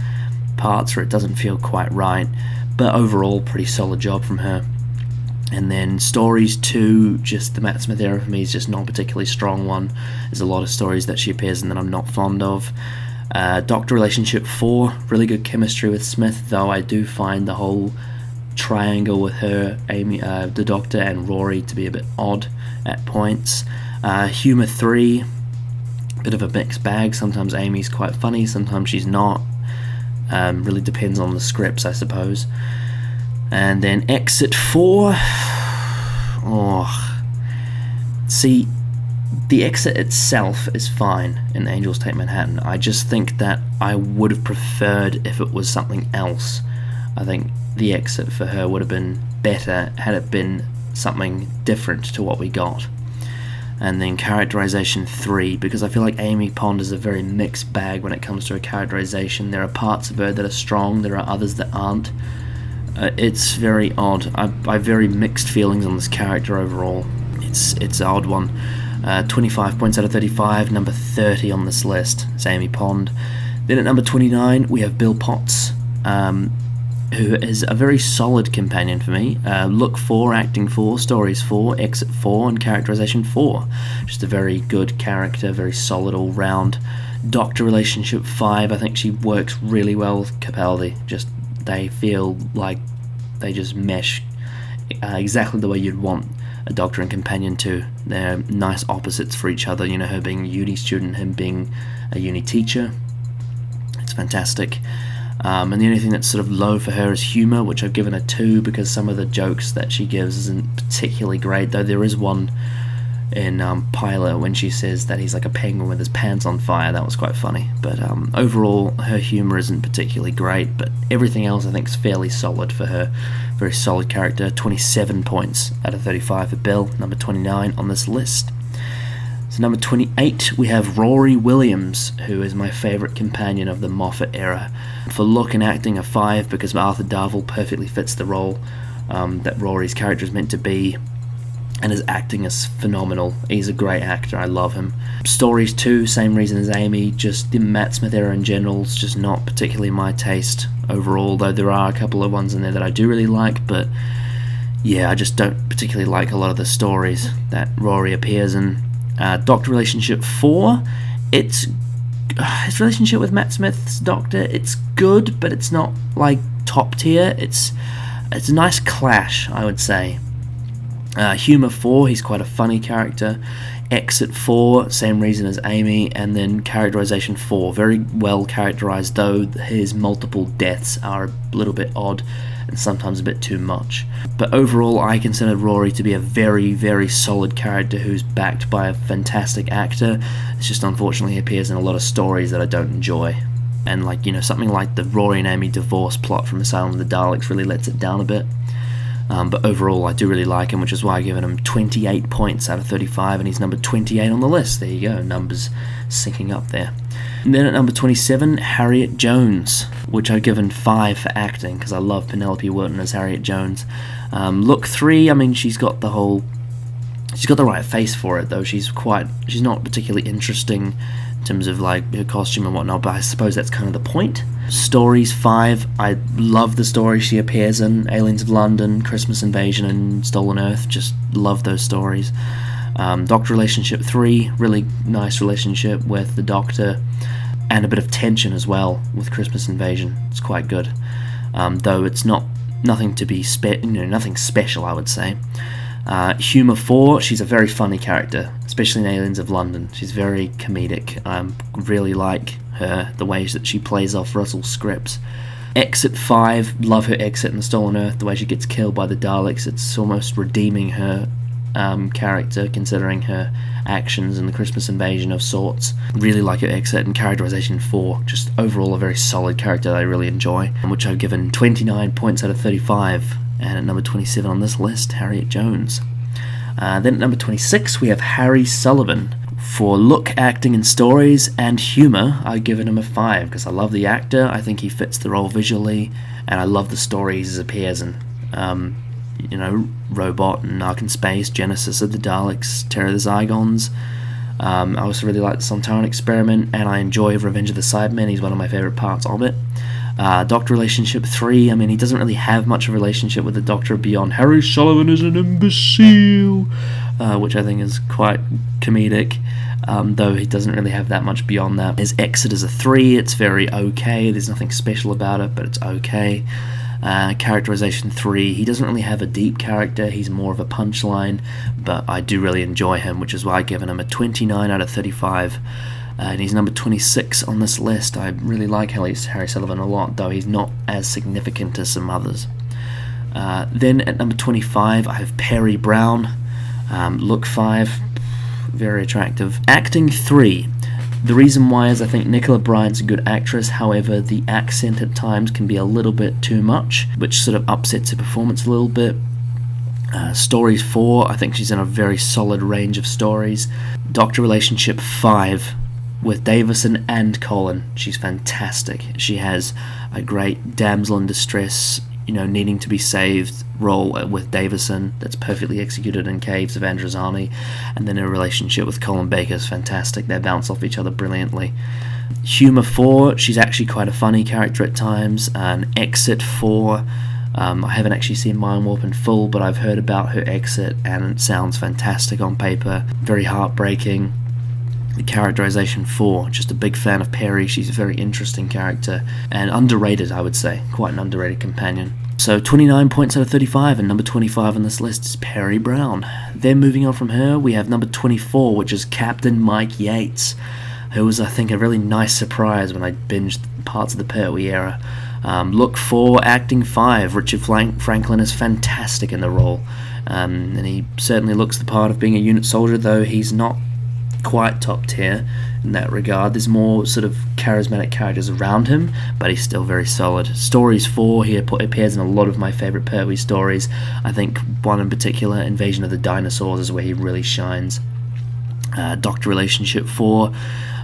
A: parts where it doesn't feel quite right, but overall, pretty solid job from her. And then stories 2, just the Matt Smith era for me is just not a particularly strong one. There's a lot of stories that she appears in that I'm not fond of. Doctor relationship 4, really good chemistry with Smith, though I do find the whole triangle with her, Amy, the Doctor and Rory, to be a bit odd at points. Humour 3, bit of a mixed bag. Sometimes Amy's quite funny, sometimes she's not. Really depends on the scripts, I suppose. And then exit 4, see, the exit itself is fine in Angels Take Manhattan. I just think that I would have preferred if it was something else. I think the exit for her would have been better had it been something different to what we got. And then characterization 3, because I feel like Amy Pond is a very mixed bag when it comes to her characterization. There are parts of her that are strong, there are others that aren't. It's very odd. I have very mixed feelings on this character overall. It's an odd one. 25 points out of 35, number 30 on this list is Amy Pond. Then at number 29 we have Bill Potts, who is a very solid companion for me. Look 4, acting 4, stories 4, exit 4, and characterization 4. Just a very good character, very solid all round. Doctor relationship 5, I think she works really well with Capaldi. Just they feel like they just mesh exactly the way you'd want a Doctor and companion to. They're nice opposites for each other, you know, her being a uni student, him being a uni teacher. It's fantastic. And the only thing that's sort of low for her is humour, which I've given a 2 because some of the jokes that she gives isn't particularly great, though there is one in Pilot when she says that he's like a penguin with his pants on fire. That was quite funny. But overall, her humour isn't particularly great, but everything else I think is fairly solid for her. Very solid character. 27 points out of 35 for Bill, number 29 on this list. So number 28, we have Rory Williams, who is my favourite companion of the Moffat era. For look and acting, a 5, because Arthur Darvill perfectly fits the role that Rory's character is meant to be, and his acting is phenomenal. He's a great actor, I love him. Stories 2, same reason as Amy, just the Matt Smith era in general is just not particularly my taste overall, though there are a couple of ones in there that I do really like, but yeah, I just don't particularly like a lot of the stories that Rory appears in. Doctor Relationship 4, it's his relationship with Matt Smith's Doctor, it's good, but it's not like top tier. It's a nice clash, I would say. Humour 4, he's quite a funny character. Exit 4, same reason as Amy. And then Characterization 4, very well characterized, though his multiple deaths are a little bit odd and sometimes a bit too much. But overall, I consider Rory to be a very, very solid character who's backed by a fantastic actor. It's just unfortunately he appears in a lot of stories that I don't enjoy. And like, you know, something like the Rory and Amy divorce plot from Asylum of the Daleks really lets it down a bit. But overall, I do really like him, which is why I've given him 28 points out of 35, and he's number 28 on the list. There you go, numbers syncing up there. And then at number 27, Harriet Jones, which I've given 5 for acting, because I love Penelope Wilton as Harriet Jones. Look 3, I mean, she's got the right face for it, though. She's not particularly interesting in terms of like her costume and whatnot, but I suppose that's kind of the point. Stories 5, I love the stories she appears in. Aliens of London, Christmas Invasion, and Stolen Earth, just love those stories. Doctor Relationship 3, really nice relationship with the Doctor, and a bit of tension as well with Christmas Invasion. It's quite good, though it's nothing to be nothing special, I would say. Humour 4, she's a very funny character, especially in Aliens of London. She's very comedic. I really like her, the ways that she plays off Russell's scripts. Exit 5, love her exit in The Stolen Earth, the way she gets killed by the Daleks. It's almost redeeming her character, considering her actions in the Christmas Invasion of sorts. Really like her exit. And Characterization 4, just overall a very solid character that I really enjoy, which I've given 29 points out of 35. And at number 27 on this list, Harriet Jones. Then at number 26, we have Harry Sullivan. For look, acting, and stories, and humour, I've given him a 5, because I love the actor, I think he fits the role visually, and I love the stories he appears in. Robot and Ark in Space, Genesis of the Daleks, Terror of the Zygons. I also really like the Sontaran Experiment, and I enjoy Revenge of the Cybermen. He's one of my favourite parts of it. Doctor Relationship 3, I mean, he doesn't really have much of a relationship with the Doctor beyond Harry Sullivan is an imbecile, which I think is quite comedic, though he doesn't really have that much beyond that. His exit is a 3, it's very okay, there's nothing special about it, but it's okay. Characterization 3, he doesn't really have a deep character, he's more of a punchline, but I do really enjoy him, which is why I've given him a 29 out of 35. And he's number 26 on this list. I really like Harry Sullivan a lot, though he's not as significant as some others. Then at number 25, I have Perry Brown. Look 5, very attractive. Acting 3. The reason why is I think Nicola Bryant's a good actress, however the accent at times can be a little bit too much, which sort of upsets her performance a little bit. Stories 4, I think she's in a very solid range of stories. Doctor Relationship 5. With Davison and Colin, she's fantastic. She has a great damsel in distress, needing to be saved role with Davison that's perfectly executed in Caves of Androzani, and then her relationship with Colin Baker is fantastic. They bounce off each other brilliantly. Humour 4, she's actually quite a funny character at times. And Exit 4, I haven't actually seen Mind Warp in full, but I've heard about her exit and it sounds fantastic on paper. Very heartbreaking. The Characterization 4, just a big fan of Perry. She's a very interesting character and underrated, I would say. Quite an underrated companion. So 29 points out of 35, and number 25 on this list is Perry Brown. Then moving on from her, we have number 24, which is Captain Mike Yates, who was, I think, a really nice surprise when I binged parts of the Pertwee era. Look 4, acting 5. Richard Franklin is fantastic in the role, and he certainly looks the part of being a unit soldier, though he's not quite top tier in that regard. There's more sort of charismatic characters around him, but he's still very solid. Stories 4, he appears in a lot of my favourite Pertwee stories. I think one in particular, Invasion of the Dinosaurs, is where he really shines. Doctor Relationship 4,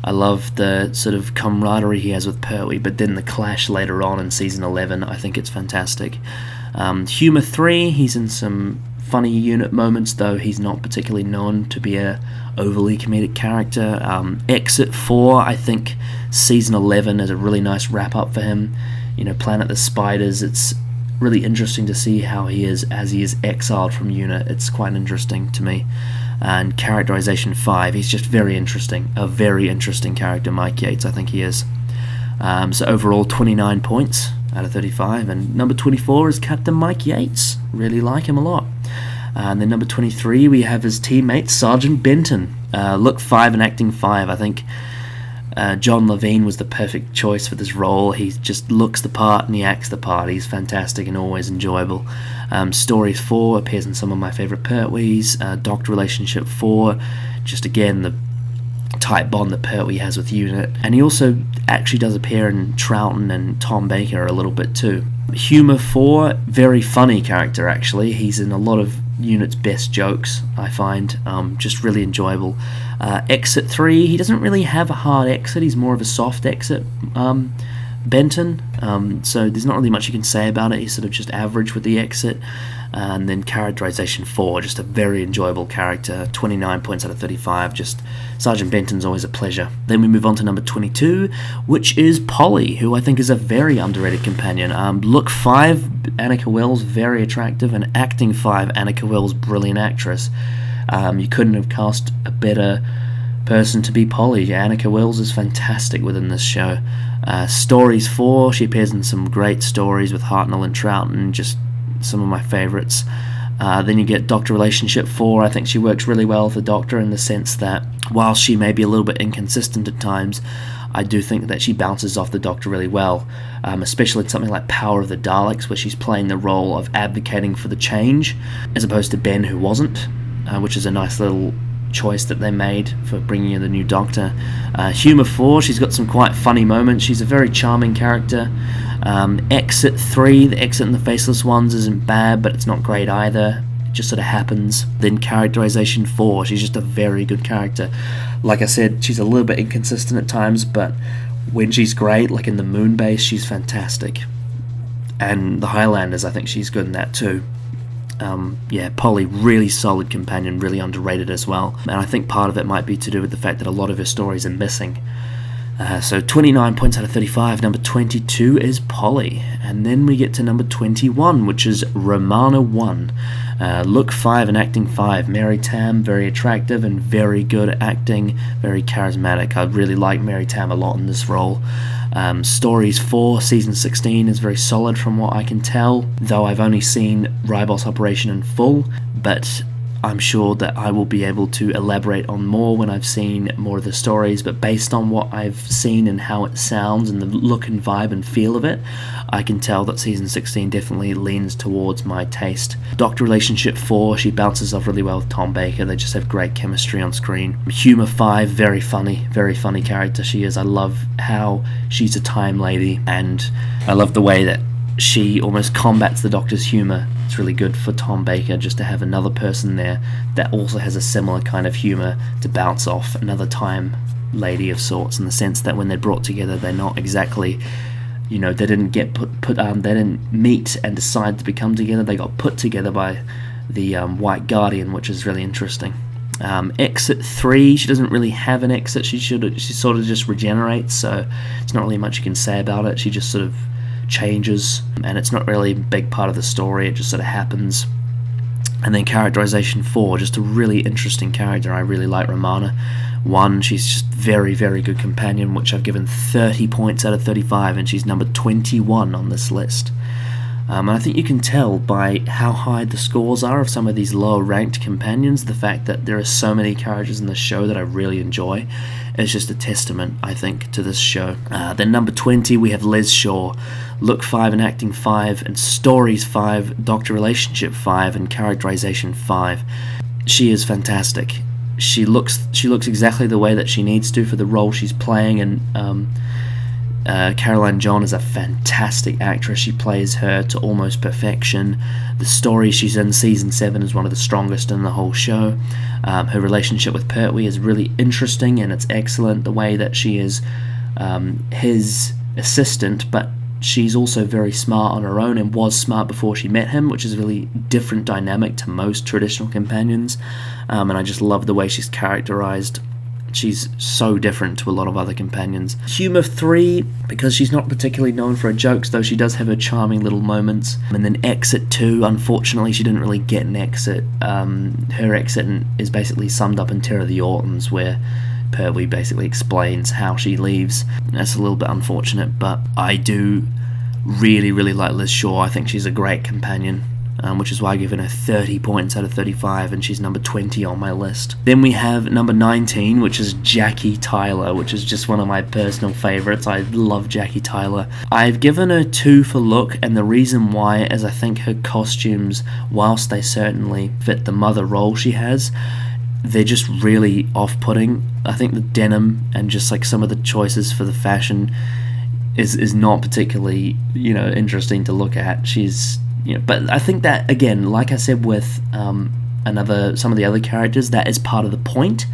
A: I love the sort of camaraderie he has with Pertwee, but then the clash later on in season 11, I think it's fantastic. Humour 3, he's in some funny unit moments, though he's not particularly known to be a overly comedic character. Exit 4, I think season 11 is a really nice wrap up for him. Planet of the Spiders, it's really interesting to see how he is as he is exiled from unit. It's quite interesting to me. And Characterization 5, he's just very interesting, a very interesting character, Mike Yates, I think he is. So overall 29 points out of 35, and number 24 is Captain Mike Yates, really like him a lot. And then number 23 we have his teammate Sergeant Benton, look 5 and acting 5. I think John Levine was the perfect choice for this role. He just looks the part and he acts the part. He's fantastic and always enjoyable. Stories 4 appears in some of my favourite Pertwees. Doctor Relationship 4, just again the tight bond that Pertwee has with Unit. And he also actually does appear in Troughton and Tom Baker a little bit too. Humour 4, very funny character actually. He's in a lot of Unit's best jokes, I find, just really enjoyable. Exit 3, he doesn't really have a hard exit, he's more of a soft exit, Benton, so there's not really much you can say about it. He's sort of just average with the exit. And then Characterization 4, just a very enjoyable character, 29 points out of 35, just Sergeant Benton's always a pleasure. Then we move on to number 22, which is Polly, who I think is a very underrated companion. Look 5, Annika Wells, very attractive, and acting 5, Annika Wells, brilliant actress. You couldn't have cast a better person to be Polly. Annika Wells is fantastic within this show. Stories 4, she appears in some great stories with Hartnell and Troughton, just some of my favourites. Then you get Doctor Relationship 4. I think she works really well with the Doctor in the sense that while she may be a little bit inconsistent at times, I do think that she bounces off the Doctor really well, especially in something like Power of the Daleks, where she's playing the role of advocating for the change as opposed to Ben, who wasn't, which is a nice little choice that they made for bringing in the new Doctor. Humour 4, she's got some quite funny moments. She's a very charming character. Exit 3, the exit in the Faceless Ones isn't bad, but it's not great either. It just sort of happens. Then Characterization 4, she's just a very good character. Like I said, she's a little bit inconsistent at times, but when she's great, like in the Moon Base, she's fantastic. And the Highlanders, I think she's good in that too. Polly, really solid companion, really underrated as well, and I think part of it might be to do with the fact that a lot of her stories are missing. So 29 points out of 35. Number 22 is Polly, and then we get to number 21, which is Romana 1. Look 5 and acting 5. Mary Tam, very attractive and very good at acting, very charismatic. I really like Mary Tam a lot in this role. Stories 4, season 16 is very solid from what I can tell, though I've only seen Ribos Operation in full, but I'm sure that I will be able to elaborate on more when I've seen more of the stories, but based on what I've seen and how it sounds and the look and vibe and feel of it, I can tell that season 16 definitely leans towards my taste. Doctor Relationship 4, she bounces off really well with Tom Baker. They just have great chemistry on screen. Humour 5, very funny character she is. I love how she's a time lady, and I love the way that she almost combats the Doctor's humour. It's really good for Tom Baker just to have another person there that also has a similar kind of humour to bounce off, another time lady of sorts, in the sense that when they're brought together, they're not exactly, they didn't get they didn't meet and decide to become together. They got put together by the White Guardian, which is really interesting. Exit 3, she doesn't really have an exit. She sort of just regenerates, so it's not really much you can say about it. She just sort of changes, and it's not really a big part of the story, it just sort of happens. And then Characterization 4, just a really interesting character. I really like Romana 1. She's just very good companion, which I've given 30 points out of 35, and she's number 21 on this list. And I think you can tell by how high the scores are of some of these lower ranked companions, the fact that there are so many characters in this show that I really enjoy. It's just a testament, I think, to this show. Then number 20, we have Les Shaw. Look 5 and acting 5, and stories 5, Doctor Relationship 5, and Characterization 5. She is fantastic. She looks exactly the way that she needs to for the role she's playing, and Caroline John is a fantastic actress. She plays her to almost perfection. The story she's in season 7 is one of the strongest in the whole show. Her relationship with Pertwee is really interesting, and it's excellent. The way that she is his assistant, but she's also very smart on her own and was smart before she met him, which is a really different dynamic to most traditional companions. And I just love the way she's characterized. She's so different to a lot of other companions. Humour 3, because she's not particularly known for her jokes, though she does have her charming little moments. And then Exit 2, unfortunately she didn't really get an exit. Her exit is basically summed up in Terror of the Ortons, where Pertwee basically explains how she leaves. That's a little bit unfortunate, but I do really like Liz Shaw. I think she's a great companion. Which is why I've given her 30 points out of 35, and she's number 20 on my list. Then we have number 19, which is Jackie Tyler, which is just one of my personal favourites. I love Jackie Tyler. I've given her 2 for look, and the reason why is I think her costumes, whilst they certainly fit the mother role she has, they're just really off-putting. I think the denim and just like some of the choices for the fashion is not particularly, interesting to look at. But I think that, again, like I said with some of the other characters, that is part of the point.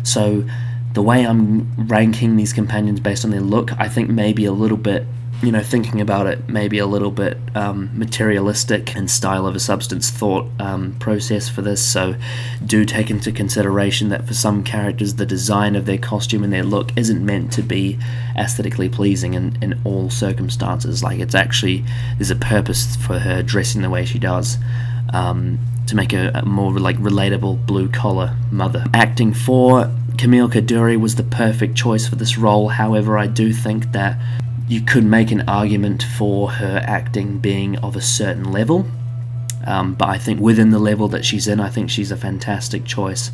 A: So the way I'm ranking these companions based on their look, I think maybe a little bit, thinking about it, maybe a little bit materialistic and style over substance thought process for this. So do take into consideration that for some characters the design of their costume and their look isn't meant to be aesthetically pleasing in all circumstances. Like, it's actually, there's a purpose for her dressing the way she does, to make a more relatable blue collar mother. Acting 4, Camille Kaduri was the perfect choice for this role. However, I do think that you could make an argument for her acting being of a certain level, but I think within the level that she's in, I think she's a fantastic choice,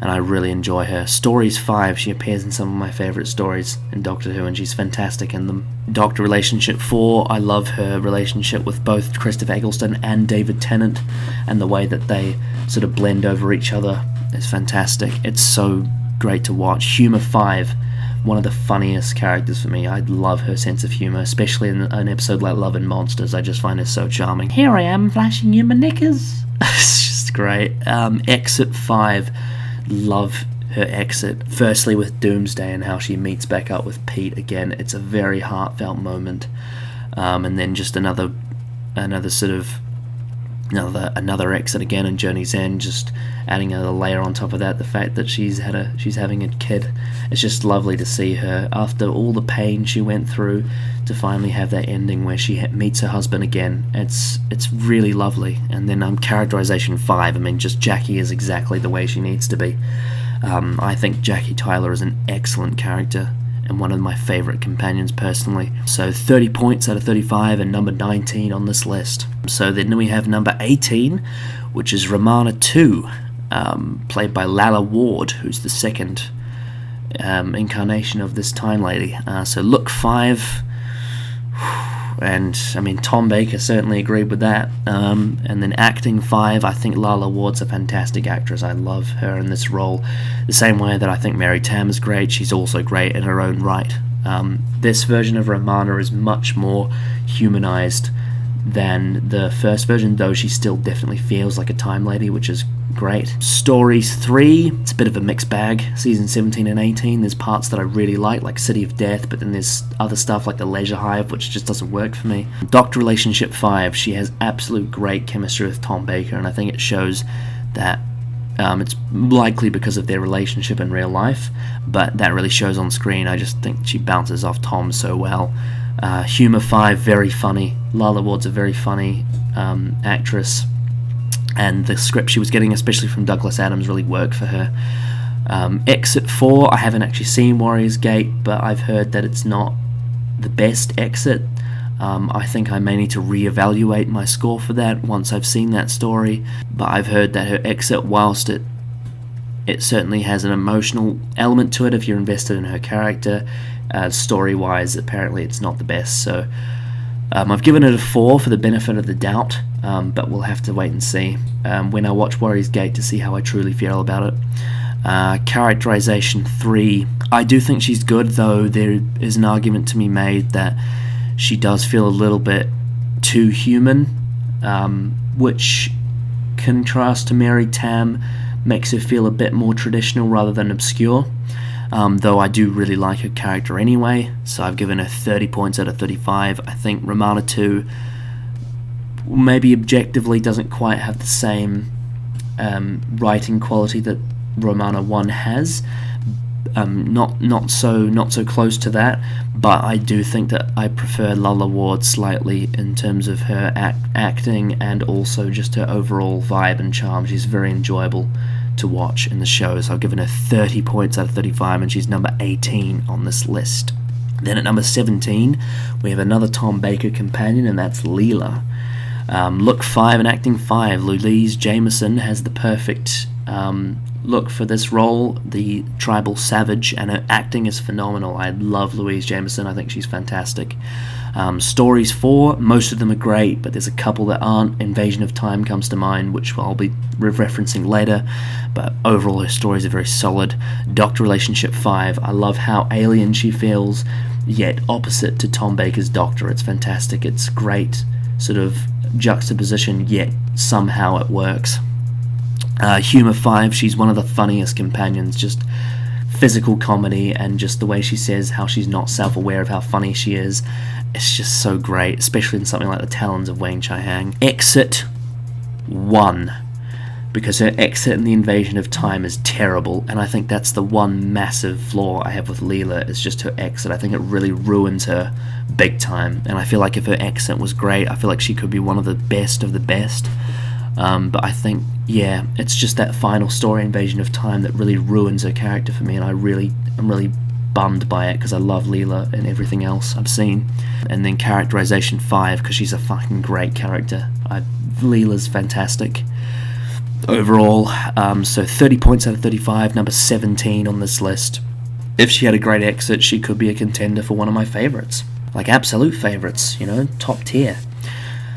A: and I really enjoy her. Stories 5, she appears in some of my favourite stories in Doctor Who, and she's fantastic in them. Doctor Relationship 4, I love her relationship with both Christopher Eccleston and David Tennant, and the way that they sort of blend over each other is fantastic. It's so great to watch. Humour 5, one of the funniest characters for me. I love her sense of humour, especially in an episode like Love and Monsters. I just find her so charming. Here I am flashing you my knickers. It's just great. Exit 5, love her exit. Firstly with Doomsday and how she meets back up with Pete again. It's a very heartfelt moment. And then just another sort of another exit again in Journey's End, just adding another layer on top of that, the fact that she's having a kid. It's just lovely to see her, after all the pain she went through, to finally have that ending where she meets her husband again. It's really lovely. And then characterization 5, I mean, just Jackie is exactly the way she needs to be. I think Jackie Tyler is an excellent character and one of my favourite companions personally. So 30 points out of 35 and number 19 on this list. So then we have number 18, which is Romana 2, played by Lalla Ward, who's the second incarnation of this Time Lady. So look 5, and I mean Tom Baker certainly agreed with that. And then acting 5, I think Lalla Ward's a fantastic actress. I love her in this role, the same way that I think Mary Tam is great. She's also great in her own right. This version of Romana is much more humanized than the first version, though she still definitely feels like a Time Lady, which is great. Stories 3, it's a bit of a mixed bag. Season 17 and 18, there's parts that I really like City of Death, but then there's other stuff like The Leisure Hive, which just doesn't work for me. Doctor Relationship 5, she has absolute great chemistry with Tom Baker, and I think it shows that it's likely because of their relationship in real life, but that really shows on screen. I just think she bounces off Tom so well. Humour 5, very funny. Lalla Ward's a very funny actress, and the script she was getting, especially from Douglas Adams, really worked for her. Exit 4, I haven't actually seen Warriors Gate, but I've heard that it's not the best exit. I think I may need to reevaluate my score for that once I've seen that story, but I've heard that her exit, whilst it certainly has an emotional element to it if you're invested in her character, story-wise, apparently it's not the best. So I've given it a 4 for the benefit of the doubt, but we'll have to wait and see when I watch Warriors Gate to see how I truly feel about it. Characterization 3. I do think she's good, though there is an argument to be made that she does feel a little bit too human, which contrast to Mary Tam makes her feel a bit more traditional rather than obscure. Though I do really like her character anyway, so I've given her 30 points out of 35. I think Romana 2 maybe objectively doesn't quite have the same writing quality that Romana 1 has. Not so close to that, but I do think that I prefer Lalla Ward slightly in terms of her acting and also just her overall vibe and charm. She's very enjoyable to watch in the show, so I've given her 30 points out of 35, and she's number 18 on this list. Then at number 17, we have another Tom Baker companion, and that's Leela. Look 5 and acting 5. Louise Jameson has the perfect look for this role, the tribal savage, and her acting is phenomenal. I love Louise Jameson. I think she's fantastic. Stories 4, most of them are great, but there's a couple that aren't. Invasion of Time comes to mind, which I'll be referencing later, but overall her stories are very solid. Doctor Relationship 5, I love how alien she feels, yet opposite to Tom Baker's Doctor. It's fantastic. It's great sort of juxtaposition, yet somehow it works. Humor 5, she's one of the funniest companions, just physical comedy and just the way she says how she's not self-aware of how funny she is. It's just so great, especially in something like The Talons of Wang Chai-hang. Exit 1, because her exit in the Invasion of Time is terrible, and I think that's the one massive flaw I have with Leela, is just her exit. I think it really ruins her big time, and I feel like if her exit was great, I feel like she could be one of the best of the best. But I think, yeah, it's just that final story, Invasion of Time, that really ruins her character for me, and I'm really bummed by it, because I love Leela and everything else I've seen. And then Characterization 5, because she's a fucking great character. Leela's fantastic overall. So 30 points out of 35, number 17 on this list. If she had a great exit, she could be a contender for one of my favourites. Like absolute favourites, you know, top tier.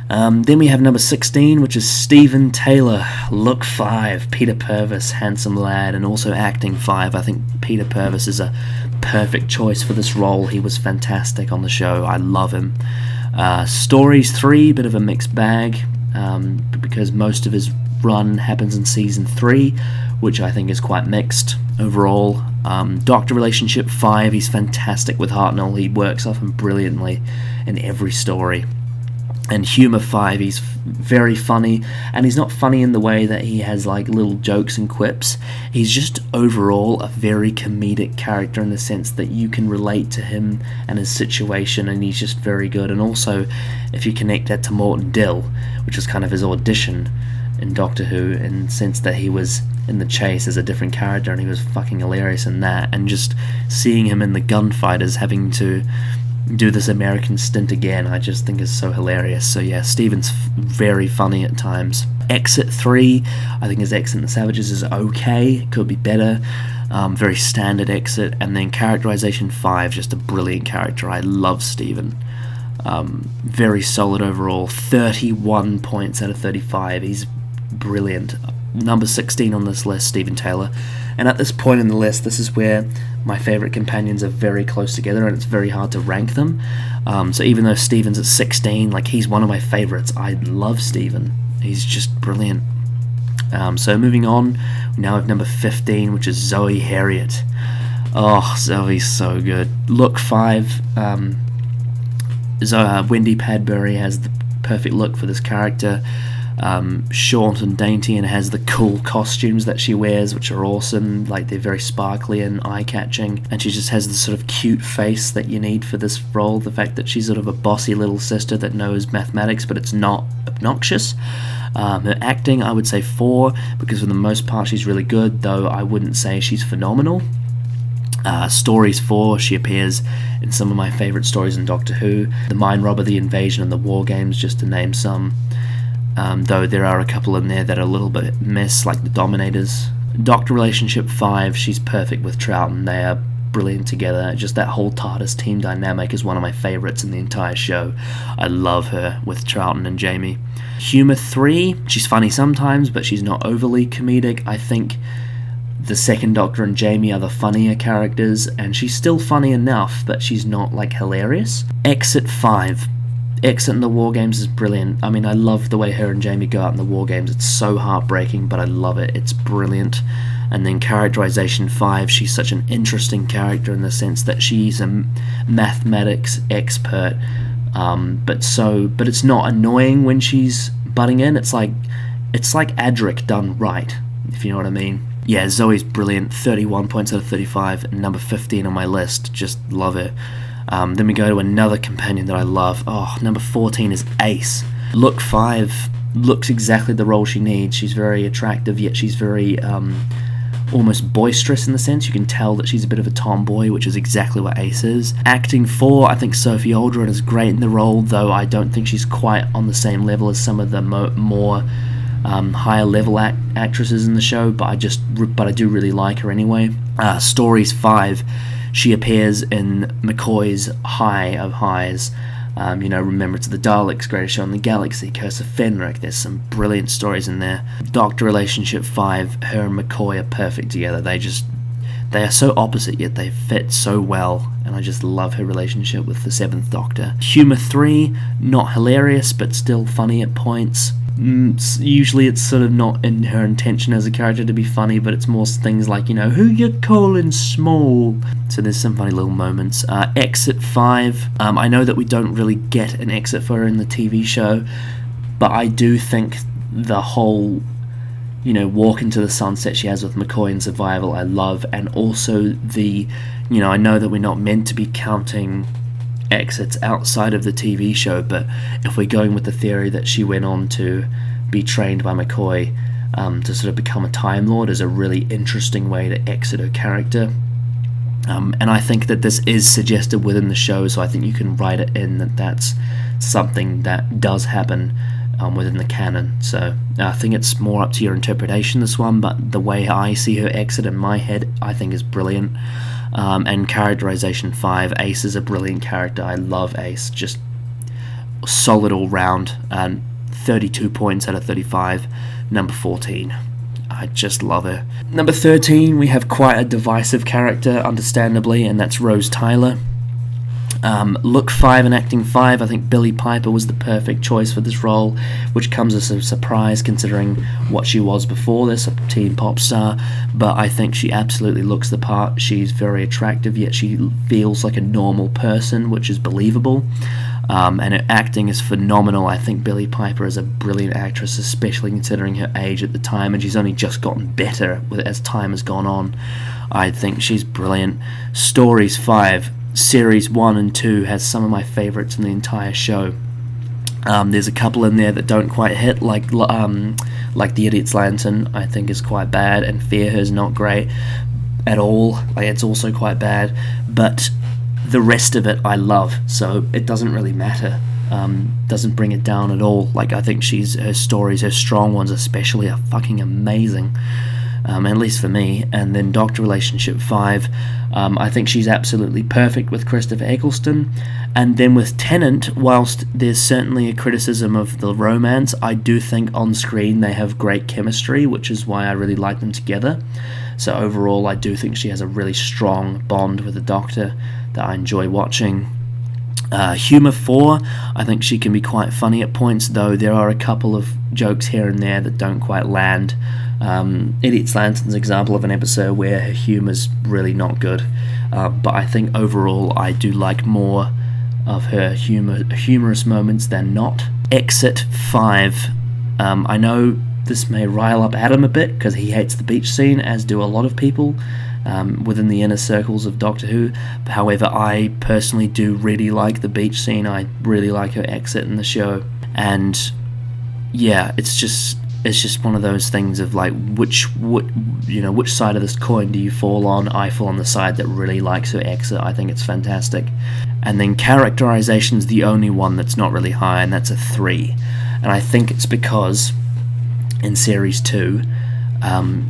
A: Then we have number 16, which is Stephen Taylor. Look 5, Peter Purvis, handsome lad, and also acting 5. I think Peter Purvis is a perfect choice for this role. He was fantastic on the show. I love him. Stories 3, bit of a mixed bag, because most of his run happens in season 3, which I think is quite mixed overall. Doctor Relationship 5, he's fantastic with Hartnell. He works off him brilliantly in every story. And Humor 5, he's very funny, and he's not funny in the way that he has like little jokes and quips. He's just overall a very comedic character in the sense that you can relate to him and his situation, and he's just very good. And also, if you connect that to Morton Dill, which was kind of his audition in Doctor Who, in the sense that he was in The Chase as a different character, and he was fucking hilarious in that, and just seeing him in The Gunfighters having to do this American stint again, I just think is so hilarious. So yeah, Stephen's very funny at times. Exit 3, I think his exit in The Savages is okay, it could be better. Very standard exit. And then Characterization 5, just a brilliant character. I love Stephen. Very solid overall, 31 points out of 35. He's brilliant. Number 16 on this list, Stephen Taylor. And at this point in the list, this is where my favourite companions are very close together, and it's very hard to rank them. So even though Stephen's at 16, like, he's one of my favourites. I love Stephen. He's just brilliant. So moving on, we now have number 15, which is Zoe Harriet. Oh, Zoe's so good. Look 5, Wendy Padbury has the perfect look for this character. Short and dainty, and has the cool costumes that she wears, which are awesome. Like, they're very sparkly and eye-catching, and she just has this sort of cute face that you need for this role. The fact that she's sort of a bossy little sister that knows mathematics, but it's not obnoxious. Her acting, I would say 4, because for the most part she's really good, though I wouldn't say she's phenomenal. Stories 4, she appears in some of my favourite stories in Doctor Who. The Mind Robber, The Invasion, and The War Games, just to name some. Though there are a couple in there that are a little bit miss, like The Dominators. Doctor Relationship 5, she's perfect with Troughton. They are brilliant together. Just that whole TARDIS team dynamic is one of my favourites in the entire show. I love her with Troughton and Jamie. Humor 3, she's funny sometimes, but she's not overly comedic. I think the second Doctor and Jamie are the funnier characters, and she's still funny enough, but she's not, like, hilarious. Exit 5. Exit in the War Games is brilliant. I mean, I love the way her and Jamie go out in the War Games. It's so heartbreaking, but I love it. It's brilliant. And then Characterization 5, she's such an interesting character in the sense that she's a mathematics expert, but it's not annoying when she's butting in. It's like Eirich done right, if you know what I mean. Yeah, Zoe's brilliant. 31 points out of 35, and number 15 on my list. Just love it. Then we go to another companion that I love. Oh, number 14 is Ace. Look 5 looks exactly the role she needs. She's very attractive, yet she's very almost boisterous in the sense. You can tell that she's a bit of a tomboy, which is exactly what Ace is. Acting 4, I think Sophie Aldred is great in the role, though I don't think she's quite on the same level as some of the more higher level actresses in the show, but I do really like her anyway. Stories 5, she appears in McCoy's High of Highs. Remembrance of the Daleks, Greatest Show in the Galaxy, Curse of Fenric. There's some brilliant stories in there. Doctor Relationship 5, her and McCoy are perfect together. They are so opposite, yet they fit so well, and I just love her relationship with the 7th Doctor. Humour 3, not hilarious, but still funny at points. Usually it's sort of not in her intention as a character to be funny, but it's more things like, who you calling small? So there's some funny little moments. Exit 5, I know that we don't really get an exit for her in the TV show, but I do think the whole, walk into the sunset she has with McCoy in Survival I love, and also I know that we're not meant to be counting exits outside of the TV show, but if we're going with the theory that she went on to be trained by McCoy to sort of become a Time Lord, is a really interesting way to exit her character. And I think that this is suggested within the show, so I think you can write it in that that's something that does happen within the canon. So I think it's more up to your interpretation, this one, but the way I see her exit in my head, I think is brilliant. And Characterization 5, Ace is a brilliant character. I love Ace, just solid all round, and 32 points out of 35. Number 14, I just love her. Number 13, we have quite a divisive character, understandably, and that's Rose Tyler. Look 5 and acting 5, I think Billie Piper was the perfect choice for this role, which comes as a surprise considering what she was before this, a teen pop star, but I think she absolutely looks the part. She's very attractive, yet she feels like a normal person, which is believable, and her acting is phenomenal. I think Billie Piper is a brilliant actress, especially considering her age at the time, and she's only just gotten better as time has gone on. I think she's brilliant. Stories 5, Series 1 and 2 has some of my favourites in the entire show. There's a couple in there that don't quite hit, like The Idiot's Lantern, I think is quite bad, and Fear Her's not great at all. It's also quite bad, but the rest of it I love, so it doesn't really matter. Doesn't bring it down at all. I think her stories, her strong ones especially, are fucking amazing. At least for me. And then Doctor Relationship 5, I think she's absolutely perfect with Christopher Eccleston. And then with Tennant, whilst there's certainly a criticism of the romance, I do think on screen they have great chemistry, which is why I really like them together. So overall, I do think she has a really strong bond with the Doctor that I enjoy watching. Humour 4, I think she can be quite funny at points, though there are a couple of jokes here and there that don't quite land. Idiot's Lantern's example of an episode where her humour's really not good, but I think overall I do like more of her humorous moments than not. Exit 5, I know this may rile up Adam a bit because he hates the beach scene, as do a lot of people within the inner circles of Doctor Who. However, I personally do really like the beach scene. I really like her exit in the show, and yeah, it's just one of those things of which side of this coin do you fall on? I fall on the side that really likes her exit. I think it's fantastic. And then Characterization's the only one that's not really high, and that's a 3. And I think it's because in Series 2,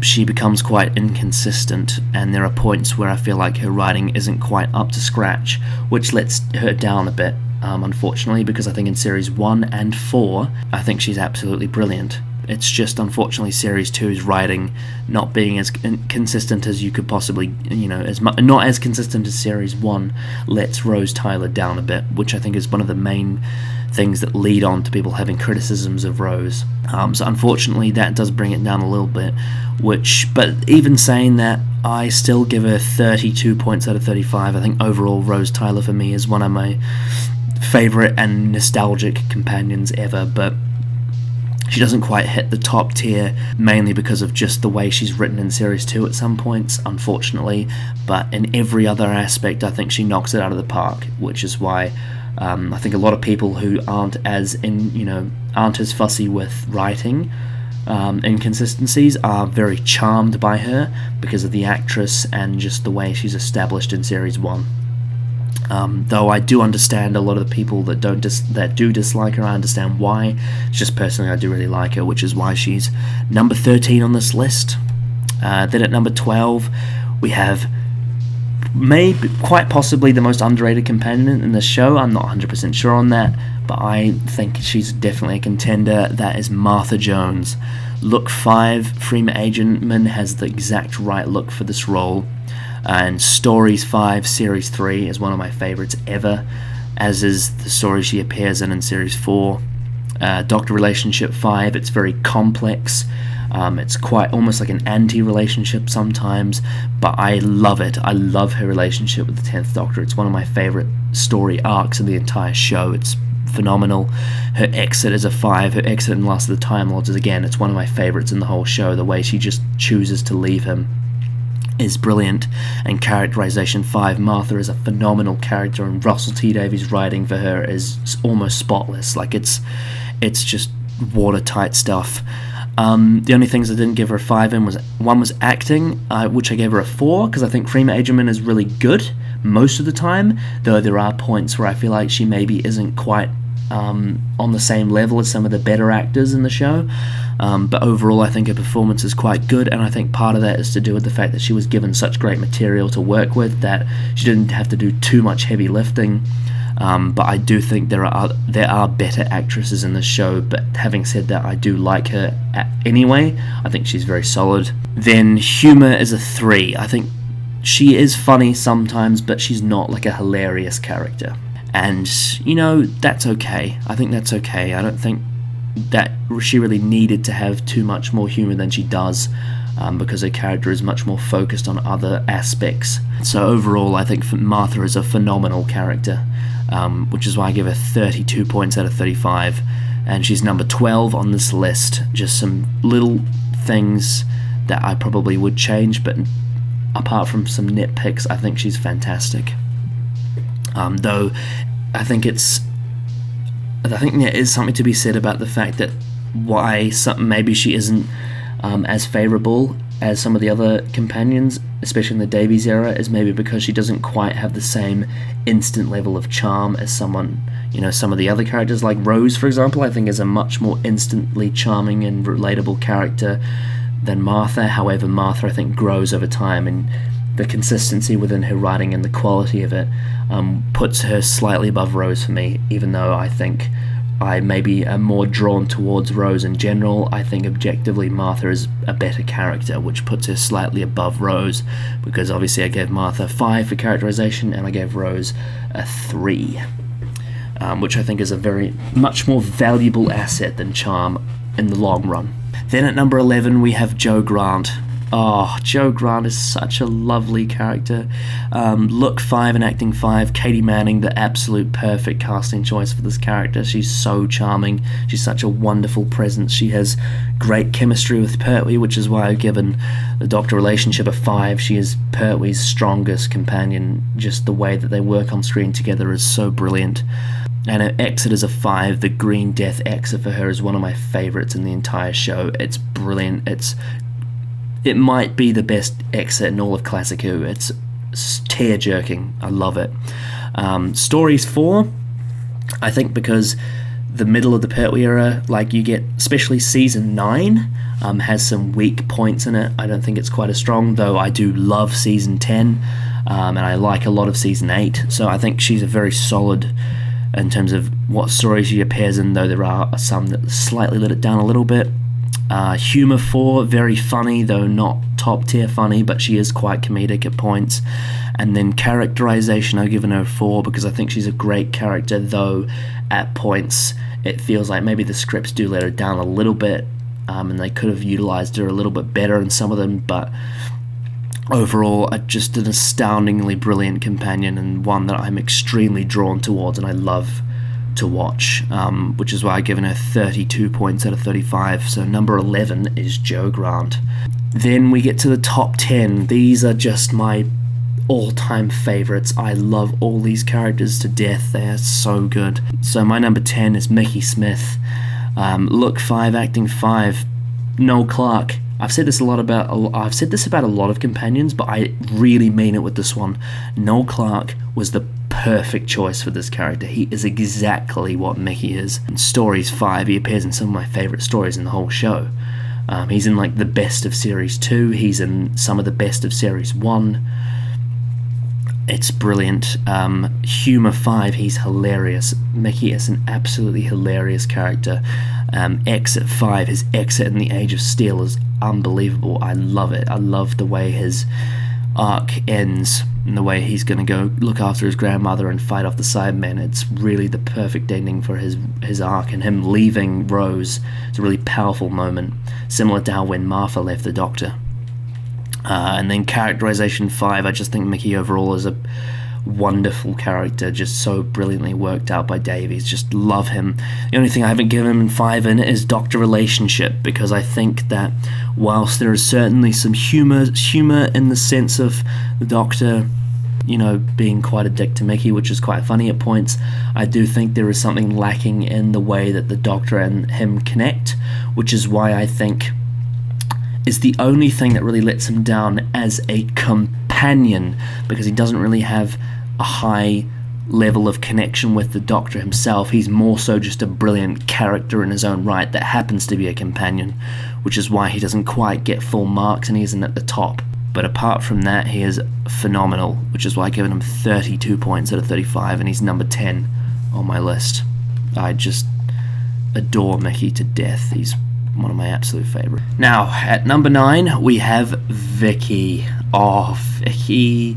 A: she becomes quite inconsistent, and there are points where I feel like her writing isn't quite up to scratch, which lets her down a bit, unfortunately, because I think in Series 1 and 4, I think she's absolutely brilliant. It's just, unfortunately, Series 2's writing not being as consistent as you could possibly, not as consistent as Series 1 lets Rose Tyler down a bit, which I think is one of the main things that lead on to people having criticisms of Rose. So unfortunately, that does bring it down a little bit, but even saying that, I still give her 32 points out of 35. I think overall, Rose Tyler for me is one of my favourite and nostalgic companions ever, but she doesn't quite hit the top tier, mainly because of just the way she's written in Series 2 at some points, unfortunately. But in every other aspect, I think she knocks it out of the park, which is why I think a lot of people who aren't as fussy with writing inconsistencies are very charmed by her because of the actress and just the way she's established in Series 1. Though I do understand a lot of the people that do dislike her. I understand why. It's just personally I do really like her, which is why she's number 13 on this list. Then at number 12 we have maybe quite possibly the most underrated companion in the show. I'm not 100% sure on that, but I think she's definitely a contender. That is Martha Jones. Look 5, Freema Agyeman has the exact right look for this role. And Stories 5, Series 3 is one of my favourites ever, as is the story she appears in Series 4. Doctor Relationship 5, it's very complex. It's quite almost like an anti-relationship sometimes, but I love it. I love her relationship with the 10th Doctor. It's one of my favourite story arcs in the entire show. It's phenomenal. Her exit is a 5. Her exit in Last of the Time Lords is, again, it's one of my favourites in the whole show. The way she just chooses to leave him is brilliant. And characterization 5, Martha is a phenomenal character, and Russell T Davies' writing for her is almost spotless. Like it's just watertight stuff. The only things I didn't give her a 5 in was acting, which I gave her a 4 because I think Freema Agyeman is really good most of the time, though there are points where I feel like she maybe isn't quite on the same level as some of the better actors in the show. But overall, I think her performance is quite good, and I think part of that is to do with the fact that she was given such great material to work with that she didn't have to do too much heavy lifting. But I do think there are better actresses in the show, but having said that, I do like her anyway. I think she's very solid. Then humour is a 3. I think she is funny sometimes, but she's not like a hilarious character. And, that's okay. I think that's okay. I don't think that she really needed to have too much more humour than she does, because her character is much more focused on other aspects. So overall, I think Martha is a phenomenal character, which is why I give her 32 points out of 35, and she's number 12 on this list. Just some little things that I probably would change, but apart from some nitpicks, I think she's fantastic. Though I think there is something to be said about the fact that why maybe she isn't as favourable as some of the other companions, especially in the Davies era, is maybe because she doesn't quite have the same instant level of charm as some of the other characters. Like Rose, for example, I think is a much more instantly charming and relatable character than Martha. However, Martha, I think, grows over time, and the consistency within her writing and the quality of it puts her slightly above Rose for me, even though I think I maybe am more drawn towards Rose in general. I think objectively Martha is a better character, which puts her slightly above Rose, because obviously I gave Martha a 5 for characterization and I gave Rose a 3, which I think is a very much more valuable asset than charm in the long run. Then at number 11 we have Jo Grant. Oh, Jo Grant is such a lovely character. Look 5 and acting 5, Katie Manning, the absolute perfect casting choice for this character. She's so charming. She's such a wonderful presence. She has great chemistry with Pertwee, which is why I've given the Doctor relationship a 5. She is Pertwee's strongest companion. Just the way that they work on screen together is so brilliant. And her exit is a 5. The Green Death exit for her is one of my favourites in the entire show. It's brilliant. It might be the best exit in all of Classic Who. It's tear-jerking. I love it. Stories 4, I think because the middle of the Pertwee era, like you get, especially Season 9, has some weak points in it. I don't think it's quite as strong, though I do love Season 10, and I like a lot of Season 8. So I think she's a very solid in terms of what stories she appears in, though there are some that slightly let it down a little bit. Humour 4, very funny, though not top tier funny, but she is quite comedic at points. And then characterization, I've given her 4 because I think she's a great character, though at points it feels like maybe the scripts do let her down a little bit, and they could have utilized her a little bit better in some of them, but overall, just an astoundingly brilliant companion, and one that I'm extremely drawn towards and I love to watch, which is why I've given her 32 points out of 35. So number 11 is Jo Grant. Then we get to the top 10. These are just my all-time favorites. I love all these characters to death. They are so good. So my number 10 is Mickey Smith. Look 5, acting 5. Noel Clarke. I've said this about a lot of companions, but I really mean it with this one. Noel Clarke was the perfect choice for this character. He is exactly what Mickey is. In Stories 5, he appears in some of my favourite stories in the whole show. He's in like the best of Series 2, he's in some of the best of Series 1. It's brilliant. Humour 5, he's hilarious. Mickey is an absolutely hilarious character. Exit 5, his exit in the Age of Steel is unbelievable. I love it. I love the way his arc ends and the way he's going to go look after his grandmother and fight off the Cybermen. It's really the perfect ending for his arc, and him leaving Rose is a really powerful moment, similar to how when Martha left the Doctor. And then characterization 5, I just think Mickey overall is a wonderful character, just so brilliantly worked out by Davies. Just love him. The only thing I haven't given him 5 in is Doctor relationship, because I think that whilst there is certainly some humor in the sense of the Doctor, being quite a dick to Mickey, which is quite funny at points, I do think there is something lacking in the way that the Doctor and him connect, which is why I think is the only thing that really lets him down as a companion, because he doesn't really have a high level of connection with the Doctor himself. He's more so just a brilliant character in his own right that happens to be a companion, which is why he doesn't quite get full marks and he isn't at the top. But apart from that, he is phenomenal, which is why I've given him 32 points out of 35, and he's number 10 on my list. I just adore Mickey to death. He's one of my absolute favourites. Now, at number 9, we have Vicky. Oh, Vicky.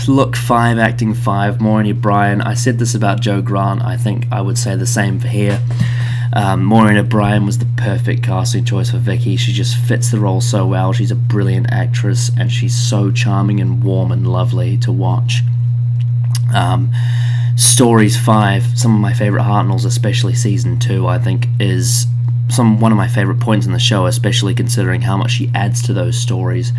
A: Look 5, acting 5, Maureen O'Brien. I said this about Jo Grant. I think I would say the same for here. Maureen O'Brien was the perfect casting choice for Vicky. She just fits the role so well. She's a brilliant actress, and she's so charming and warm and lovely to watch. Stories 5, some of my favourite Hartnells, especially Season 2, I think is one of my favourite points in the show, especially considering how much she adds to those stories.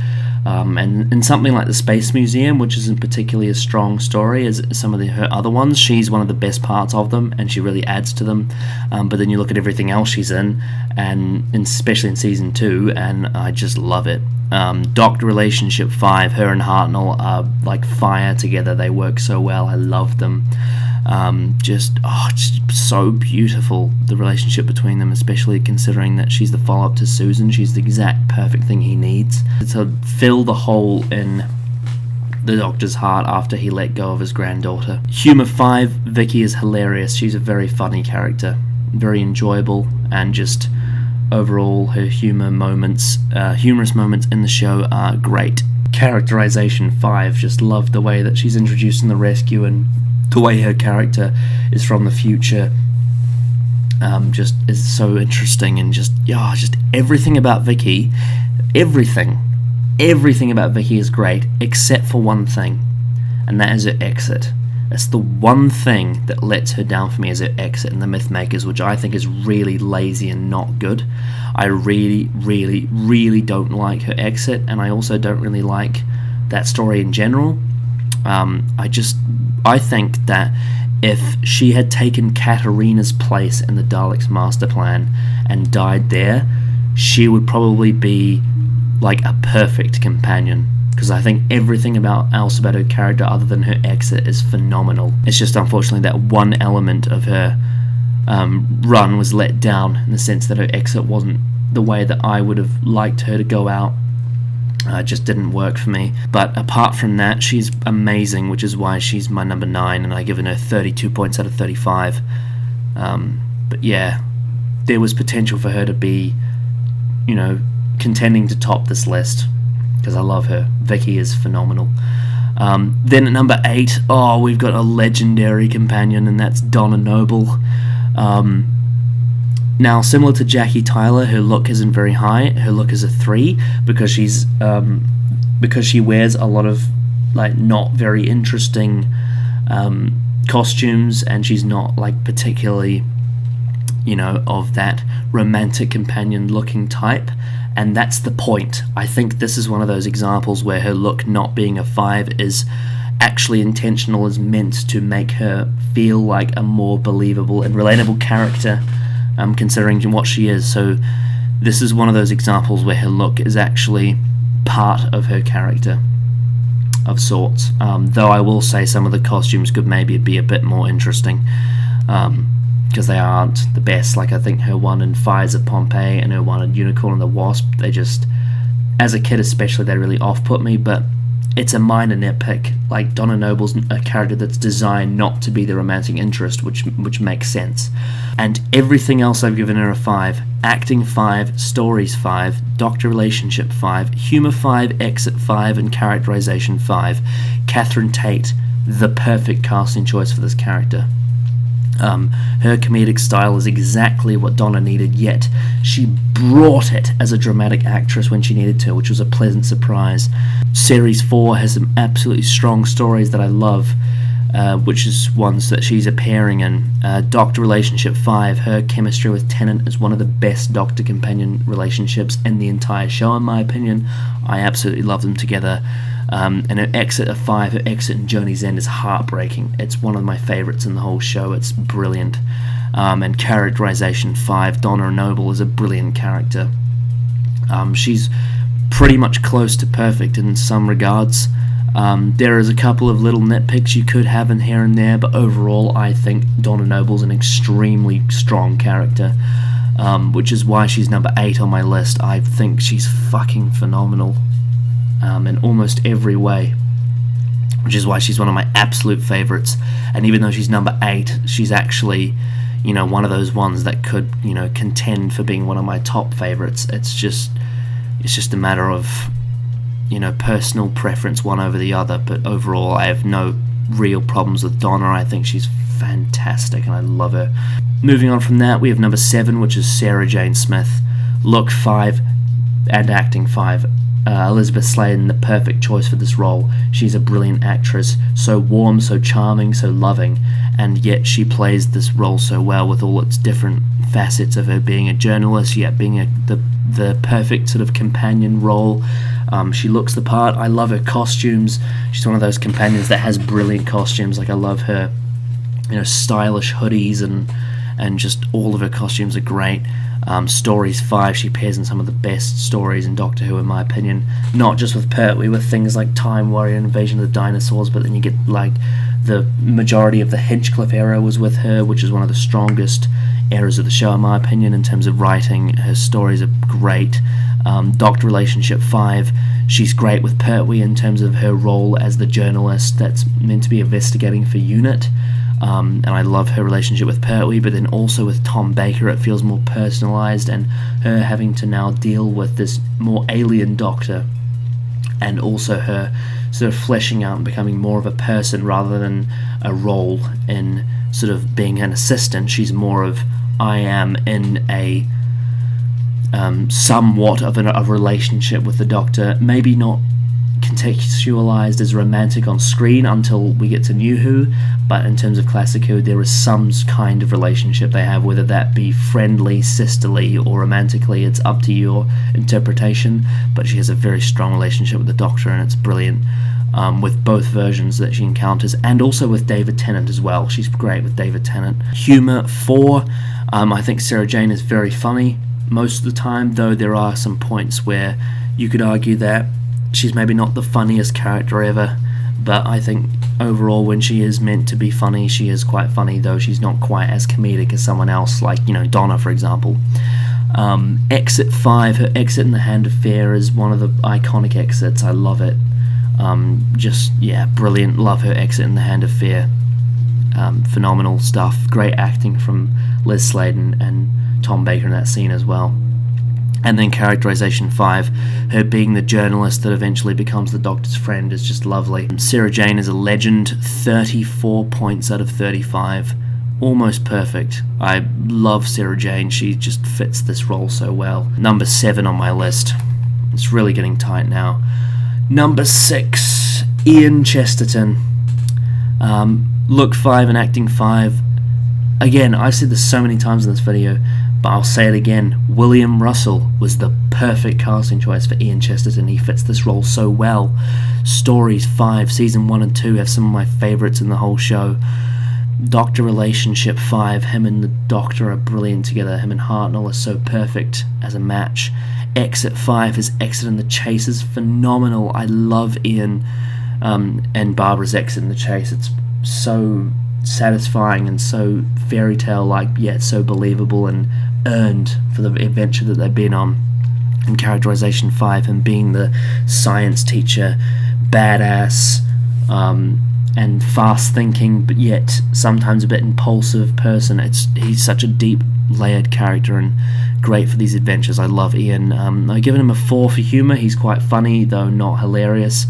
A: And in something like the Space Museum, which isn't particularly a strong story as some of her other ones, she's one of the best parts of them, and she really adds to them. But then you look at everything else she's in, and especially in Season 2, and I just love it. Doctor relationship 5, her and Hartnell are like fire together. They work so well. I love them. Just so beautiful, the relationship between them, especially considering that she's the follow-up to Susan. She's the exact perfect thing he needs to fill the hole in the Doctor's heart after he let go of his granddaughter. Humour 5, Vicky is hilarious. She's a very funny character, very enjoyable, and just overall her humorous moments in the show are great. Characterization 5, just love the way that she's introduced in the rescue, and the way her character is from the future just is so interesting, and just everything about Vicky, everything about Vicky is great except for one thing, and that is her exit. That's the one thing that lets her down for me, is her exit in The Mythmakers, which I think is really lazy and not good. I really, really, really don't like her exit, and I also don't really like that story in general. I think that if she had taken Katarina's place in the Daleks' master plan and died there, she would probably be like a perfect companion, because I think everything else about her character other than her exit is phenomenal. It's just unfortunately that one element of her run was let down, in the sense that her exit wasn't the way that I would have liked her to go out. It just didn't work for me. But apart from that, she's amazing, which is why she's my number 9, and I've given her 32 points out of 35. But yeah, there was potential for her to be, you know, contending to top this list, because I love her. Vicky is phenomenal. Then at number 8, we've got a legendary companion, and that's Donna Noble. Now, similar to Jackie Tyler, her look isn't very high. Her look is a 3 because she wears a lot of like not very interesting costumes, and she's not like particularly, you know, of that romantic companion looking type, and that's the point. I think this is one of those examples where her look not being a 5 is actually intentional, is meant to make her feel like a more believable and relatable character, considering what she is. So this is one of those examples where her look is actually part of her character of sorts, though I will say some of the costumes could maybe be a bit more interesting, because they aren't the best. Like, I think her one in Fires of Pompeii and her one in Unicorn and the Wasp, they just, as a kid especially, they really off-put me, but it's a minor nitpick. Like, Donna Noble's a character that's designed not to be the romantic interest, which makes sense. And everything else I've given her a 5. Acting 5, stories 5, doctor relationship 5, humor 5, exit 5, and characterization 5. Catherine Tate, the perfect casting choice for this character. Her comedic style is exactly what Donna needed, yet she brought it as a dramatic actress when she needed to, which was a pleasant surprise. Series 4 has some absolutely strong stories that I love, which is ones that she's appearing in. Doctor Relationship 5, her chemistry with Tennant is one of the best doctor-companion relationships in the entire show, in my opinion. I absolutely love them together. And her exit of 5, her exit in Journey's End is heartbreaking. It's one of my favourites in the whole show. It's brilliant. And characterization 5, Donna Noble is a brilliant character. She's pretty much close to perfect in some regards. There is a couple of little nitpicks you could have in here and there, but overall I think Donna Noble's an extremely strong character, which is why she's number 8 on my list. I think she's fucking phenomenal. In almost every way, which is why she's one of my absolute favourites. And even though she's number 8, she's actually, you know, one of those ones that could, you know, contend for being one of my top favourites. It's just a matter of, you know, personal preference one over the other. But overall, I have no real problems with Donna. I think she's fantastic and I love her. Moving on from that, we have number 7, which is Sarah Jane Smith. Look 5 and acting 5. Elizabeth Sladen, the perfect choice for this role. She's a brilliant actress, so warm, so charming, so loving, and yet she plays this role so well with all its different facets of her being a journalist, yet being the perfect sort of companion role. She looks the part. I love her costumes. She's one of those companions that has brilliant costumes. Like, I love her, you know, stylish hoodies and just all of her costumes are great. Stories 5, she appears in some of the best stories in Doctor Who, in my opinion. Not just with Pertwee, with things like Time Warrior and Invasion of the Dinosaurs, but then you get like the majority of the Hinchcliffe era was with her, which is one of the strongest eras of the show, in my opinion, in terms of writing. Her stories are great. Doctor Relationship 5, she's great with Pertwee in terms of her role as the journalist that's meant to be investigating for UNIT. And I love her relationship with Pertwee, but then also with Tom Baker it feels more personalised, and her having to now deal with this more alien Doctor, and also her sort of fleshing out and becoming more of a person rather than a role in sort of being an assistant. She's more of, I am in a somewhat of a relationship with the Doctor, maybe not contextualized as romantic on screen until we get to New Who, but in terms of Classic Who, there is some kind of relationship they have, whether that be friendly, sisterly, or romantically. It's up to your interpretation, but she has a very strong relationship with the Doctor, and it's brilliant, with both versions that she encounters, and also with David Tennant as well. She's great with David Tennant. Humour 4, I think Sarah Jane is very funny most of the time, though there are some points where you could argue that she's maybe not the funniest character ever, but I think overall when she is meant to be funny, she is quite funny, though she's not quite as comedic as someone else, like, you know, Donna, for example. Exit 5, her exit in The Hand of Fear is one of the iconic exits. I love it. Brilliant. Love her exit in The Hand of Fear. Phenomenal stuff. Great acting from Liz Sladen, and Tom Baker in that scene as well. And then characterization 5, her being the journalist that eventually becomes the Doctor's friend, is just lovely. Sarah Jane is a legend, 34 points out of 35. Almost perfect. I love Sarah Jane, she just fits this role so well. Number 7 on my list. It's really getting tight now. Number 6, Ian Chesterton. Look 5 and acting 5. Again, I've said this so many times in this video, but I'll say it again. William Russell was the perfect casting choice for Ian Chesterton. He fits this role so well. Stories 5, season 1 and 2 have some of my favourites in the whole show. Doctor relationship 5, him and the Doctor are brilliant together. Him and Hartnell are so perfect as a match. Exit 5, his exit in The Chase is phenomenal. I love Ian and Barbara's exit in The Chase. It's so satisfying and so fairy tale like, yet so believable and earned for the adventure that they've been on. And characterization 5, him being the science teacher, badass, and fast thinking, but yet sometimes a bit impulsive person. He's such a deep layered character and great for these adventures. I love Ian. I've given him a 4 for humour. He's quite funny, though not hilarious.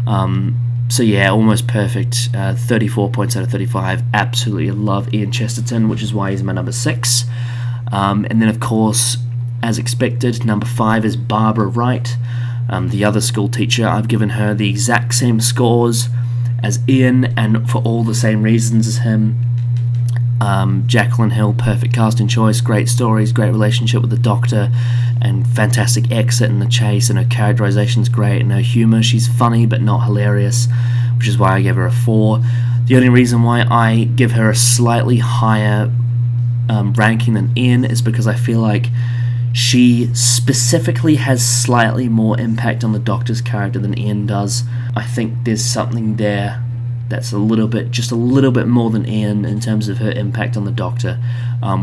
A: So yeah, almost perfect. 34 points out of 35. Absolutely love Ian Chesterton, which is why he's my number 6. And then of course, as expected, number 5 is Barbara Wright, the other school teacher. I've given her the exact same scores as Ian, and for all the same reasons as him. Jacqueline Hill, perfect casting choice, great stories, great relationship with the Doctor, and fantastic exit in The Chase, and her characterization's great, and her humour, she's funny but not hilarious, which is why I gave her a 4. The only reason why I give her a slightly higher ranking than Ian is because I feel like she specifically has slightly more impact on the Doctor's character than Ian does. I think there's something there that's just a little bit more than Ian in terms of her impact on the Doctor,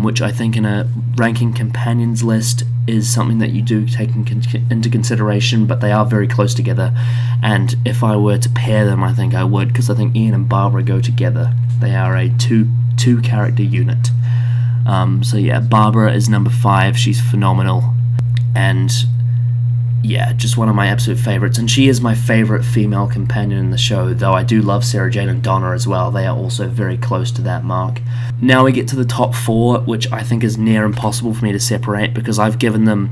A: which I think in a ranking companions list is something that you do take into consideration, but they are very close together, and if I were to pair them, I think I would, because I think Ian and Barbara go together. They are a two character unit. So yeah, Barbara is number 5. She's phenomenal, and yeah, just one of my absolute favourites, and she is my favourite female companion in the show, though I do love Sarah Jane and Donna as well. They are also very close to that mark. Now we get to the top 4, which I think is near impossible for me to separate, because I've given them,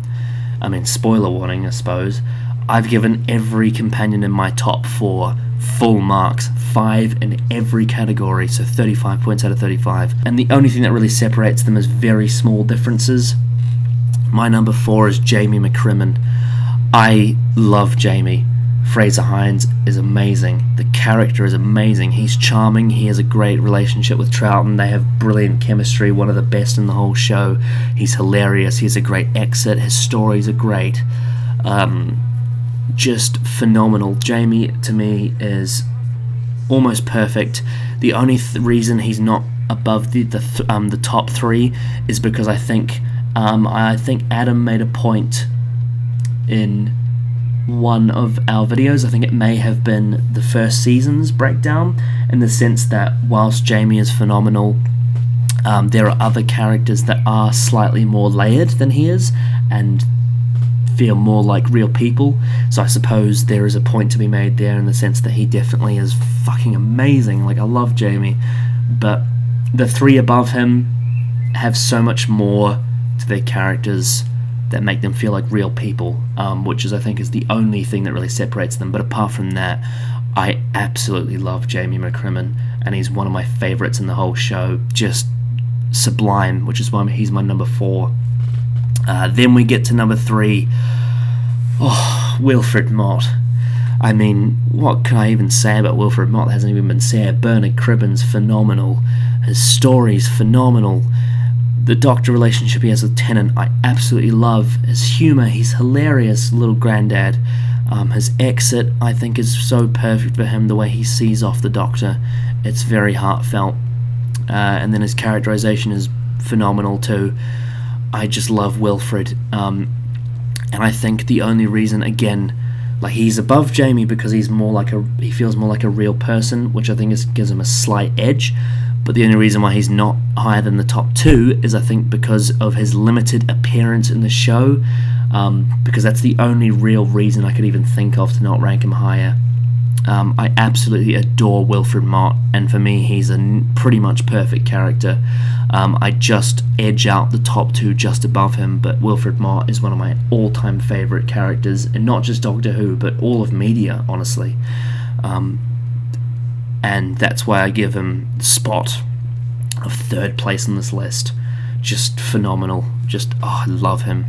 A: I mean, spoiler warning I suppose, I've given every companion in my top 4 full marks, 5 in every category, so 35 points out of 35, and the only thing that really separates them is very small differences. My number 4 is Jamie McCrimmon. I love Jamie. Fraser Hines is amazing. The character is amazing. He's charming. He has a great relationship with Troughton. They have brilliant chemistry, one of the best in the whole show. He's hilarious. He has a great exit. His stories are great. Just phenomenal. Jamie, to me, is almost perfect. The only reason he's not above the top 3 is because I think Adam made a point in one of our videos. I think it may have been the first season's breakdown, in the sense that whilst Jamie is phenomenal, there are other characters that are slightly more layered than he is and feel more like real people. So I suppose there is a point to be made there, in the sense that he definitely is fucking amazing. Like, I love Jamie, but the 3 above him have so much more to their characters that make them feel like real people, which is, I think, is the only thing that really separates them. But apart from that, I absolutely love Jamie McCrimmon, and he's one of my favourites in the whole show. Just sublime, which is why he's my number 4. Then we get to number 3. Oh, Wilfred Mott. I mean, what can I even say about Wilfred Mott that hasn't even been said? Bernard Cribben's phenomenal. His story's phenomenal. The Doctor relationship he has with Tennant, I absolutely love. His humour, he's hilarious, little granddad. His exit, I think, is so perfect for him, the way he sees off the Doctor. It's very heartfelt. And then his characterization is phenomenal too. I just love Wilfred. And I think the only reason, again, like, he's above Jamie because he feels more like a real person, which I think gives him a slight edge. But the only reason why he's not higher than the top 2 is, I think, because of his limited appearance in the show, because that's the only real reason I could even think of to not rank him higher. I absolutely adore Wilfred Mott, and for me he's a pretty much perfect character. I just edge out the top 2 just above him, but Wilfred Mott is one of my all-time favourite characters, and not just Doctor Who, but all of media, honestly. And that's why I give him the spot of 3rd place on this list. Just phenomenal. I love him.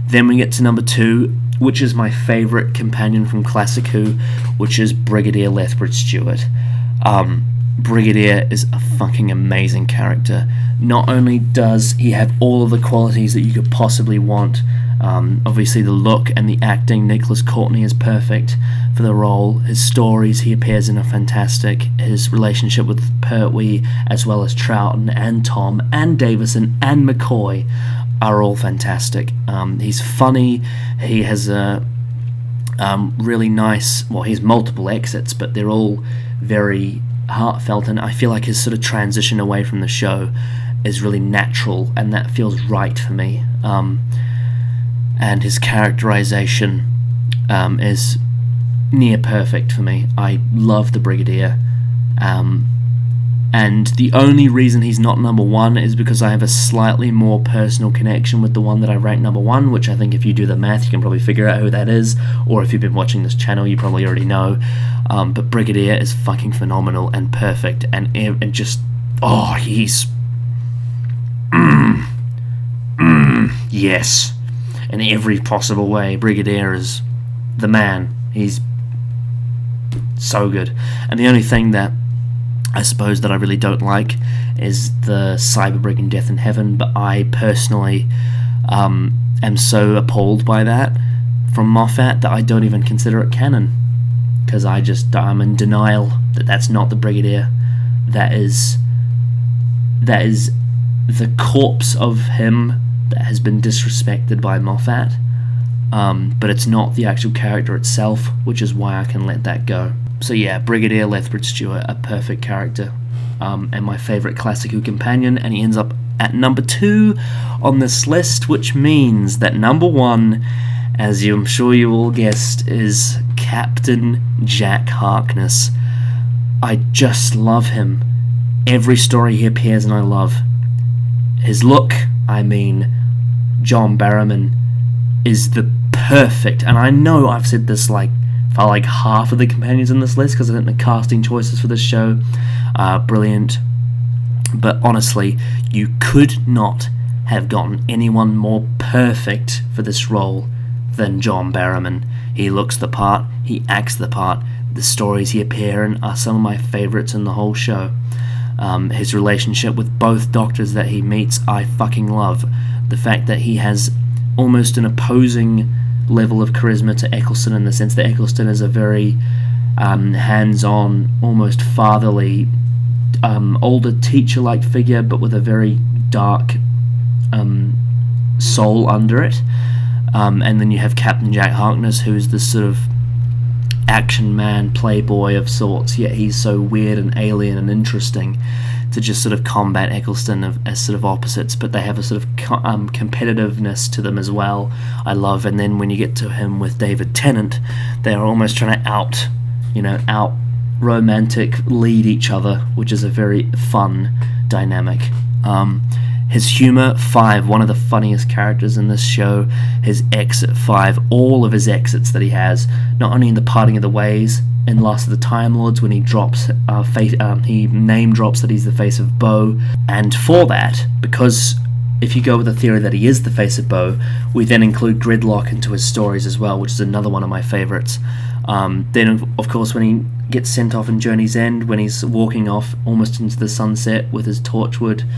A: Then we get to number 2, which is my favourite companion from Classic Who, which is Brigadier Lethbridge Stewart. Brigadier is a fucking amazing character. Not only does he have all of the qualities that you could possibly want, obviously the look and the acting, Nicholas Courtney is perfect for the role. His stories he appears in are fantastic. His relationship with Pertwee, as well as Troughton and Tom and Davison and McCoy, are all fantastic. He's funny. He has a really nice, well, he has multiple exits, but they're all very heartfelt, and I feel like his sort of transition away from the show is really natural, and that feels right for me. And his characterization is near perfect for me. I love the Brigadier, and the only reason he's not number 1 is because I have a slightly more personal connection with the one that I rank number 1, which I think if you do the math you can probably figure out who that is, or if you've been watching this channel you probably already know. But Brigadier is fucking phenomenal and perfect, and just, he's yes, in every possible way. Brigadier is the man. He's so good. And the only thing that I suppose that I really don't like is the Cyberbrig and Death in Heaven, but I personally am so appalled by that from Moffat that I don't even consider it canon, because I'm in denial that that's not the Brigadier. That is the corpse of him that has been disrespected by Moffat, but it's not the actual character itself, which is why I can let that go. So yeah, Brigadier Lethbridge Stewart, a perfect character, and my favourite Classic Who companion, and he ends up at number 2 on this list, which means that number 1, as I'm sure you all guessed, is Captain Jack Harkness. I just love him. Every story he appears in I love. His look, John Barrowman is the perfect, and I know I've said this for half of the companions in this list, because I think the casting choices for this show are brilliant, but honestly, you could not have gotten anyone more perfect for this role than John Barrowman. He looks the part, he acts the part, the stories he appear in are some of my favourites in the whole show. His relationship with both doctors that he meets, I fucking love. The fact that he has almost an opposing level of charisma to Eccleston, in the sense that Eccleston is a very hands-on, almost fatherly, older teacher-like figure, but with a very dark soul under it. And then you have Captain Jack Harkness, who's this sort of action man, playboy of sorts, yet he's so weird and alien and interesting to just sort of combat Eccleston as sort of opposites, but they have a sort of competitiveness to them as well, I love. And then when you get to him with David Tennant, they are almost trying to out romantic lead each other, which is a very fun dynamic. His humour, 5, one of the funniest characters in this show. His exit, 5, all of his exits that he has, not only in the Parting of the Ways, in Last of the Time Lords, when he drops he name drops that he's the face of Bo, and for that, because if you go with the theory that he is the face of Bo, we then include Gridlock into his stories as well, which is another one of my favourites. Then, of course, when he gets sent off in Journey's End, when he's walking off almost into the sunset with his torchwood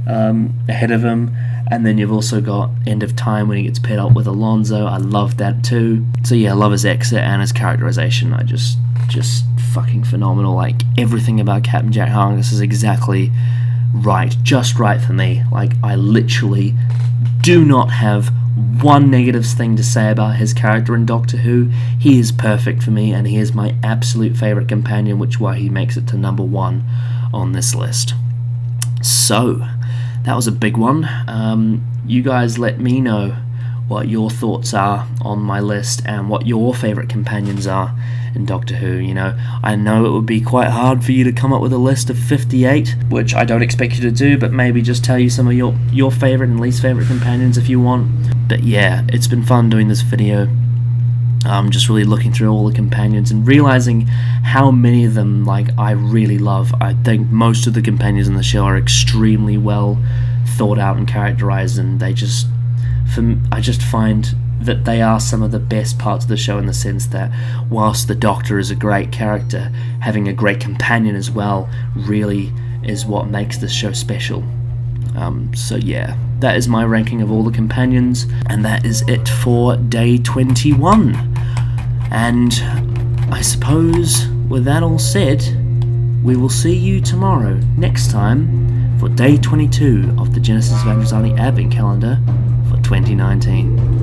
A: ahead of him, and then you've also got End of Time when he gets paired up with Alonzo. I love that too. So yeah, I love his exit and his characterization. I just fucking phenomenal. Like, everything about Captain Jack Harkness is exactly right, just right for me. Like, I literally do not have one negative thing to say about his character in Doctor Who. He is perfect for me, and he is my absolute favourite companion, which is why he makes it to number 1 on this list. So, that was a big one. You guys let me know what your thoughts are on my list and what your favourite companions are in Doctor Who. You know, I know it would be quite hard for you to come up with a list of 58, which I don't expect you to do, but maybe just tell you some of your favourite and least favourite companions if you want. But yeah, it's been fun doing this video. Just really looking through all the companions and realizing how many of them I really love. I think most of the companions in the show are extremely well thought out and characterized, and I just find that they are some of the best parts of the show, in the sense that whilst the Doctor is a great character, having a great companion as well really is what makes this show special. So yeah, that is my ranking of all the companions, and that is it for day 21. And I suppose with that all said, we will see you tomorrow, next time, for day 22 of the Genesis of Androzani Advent Calendar for 2019.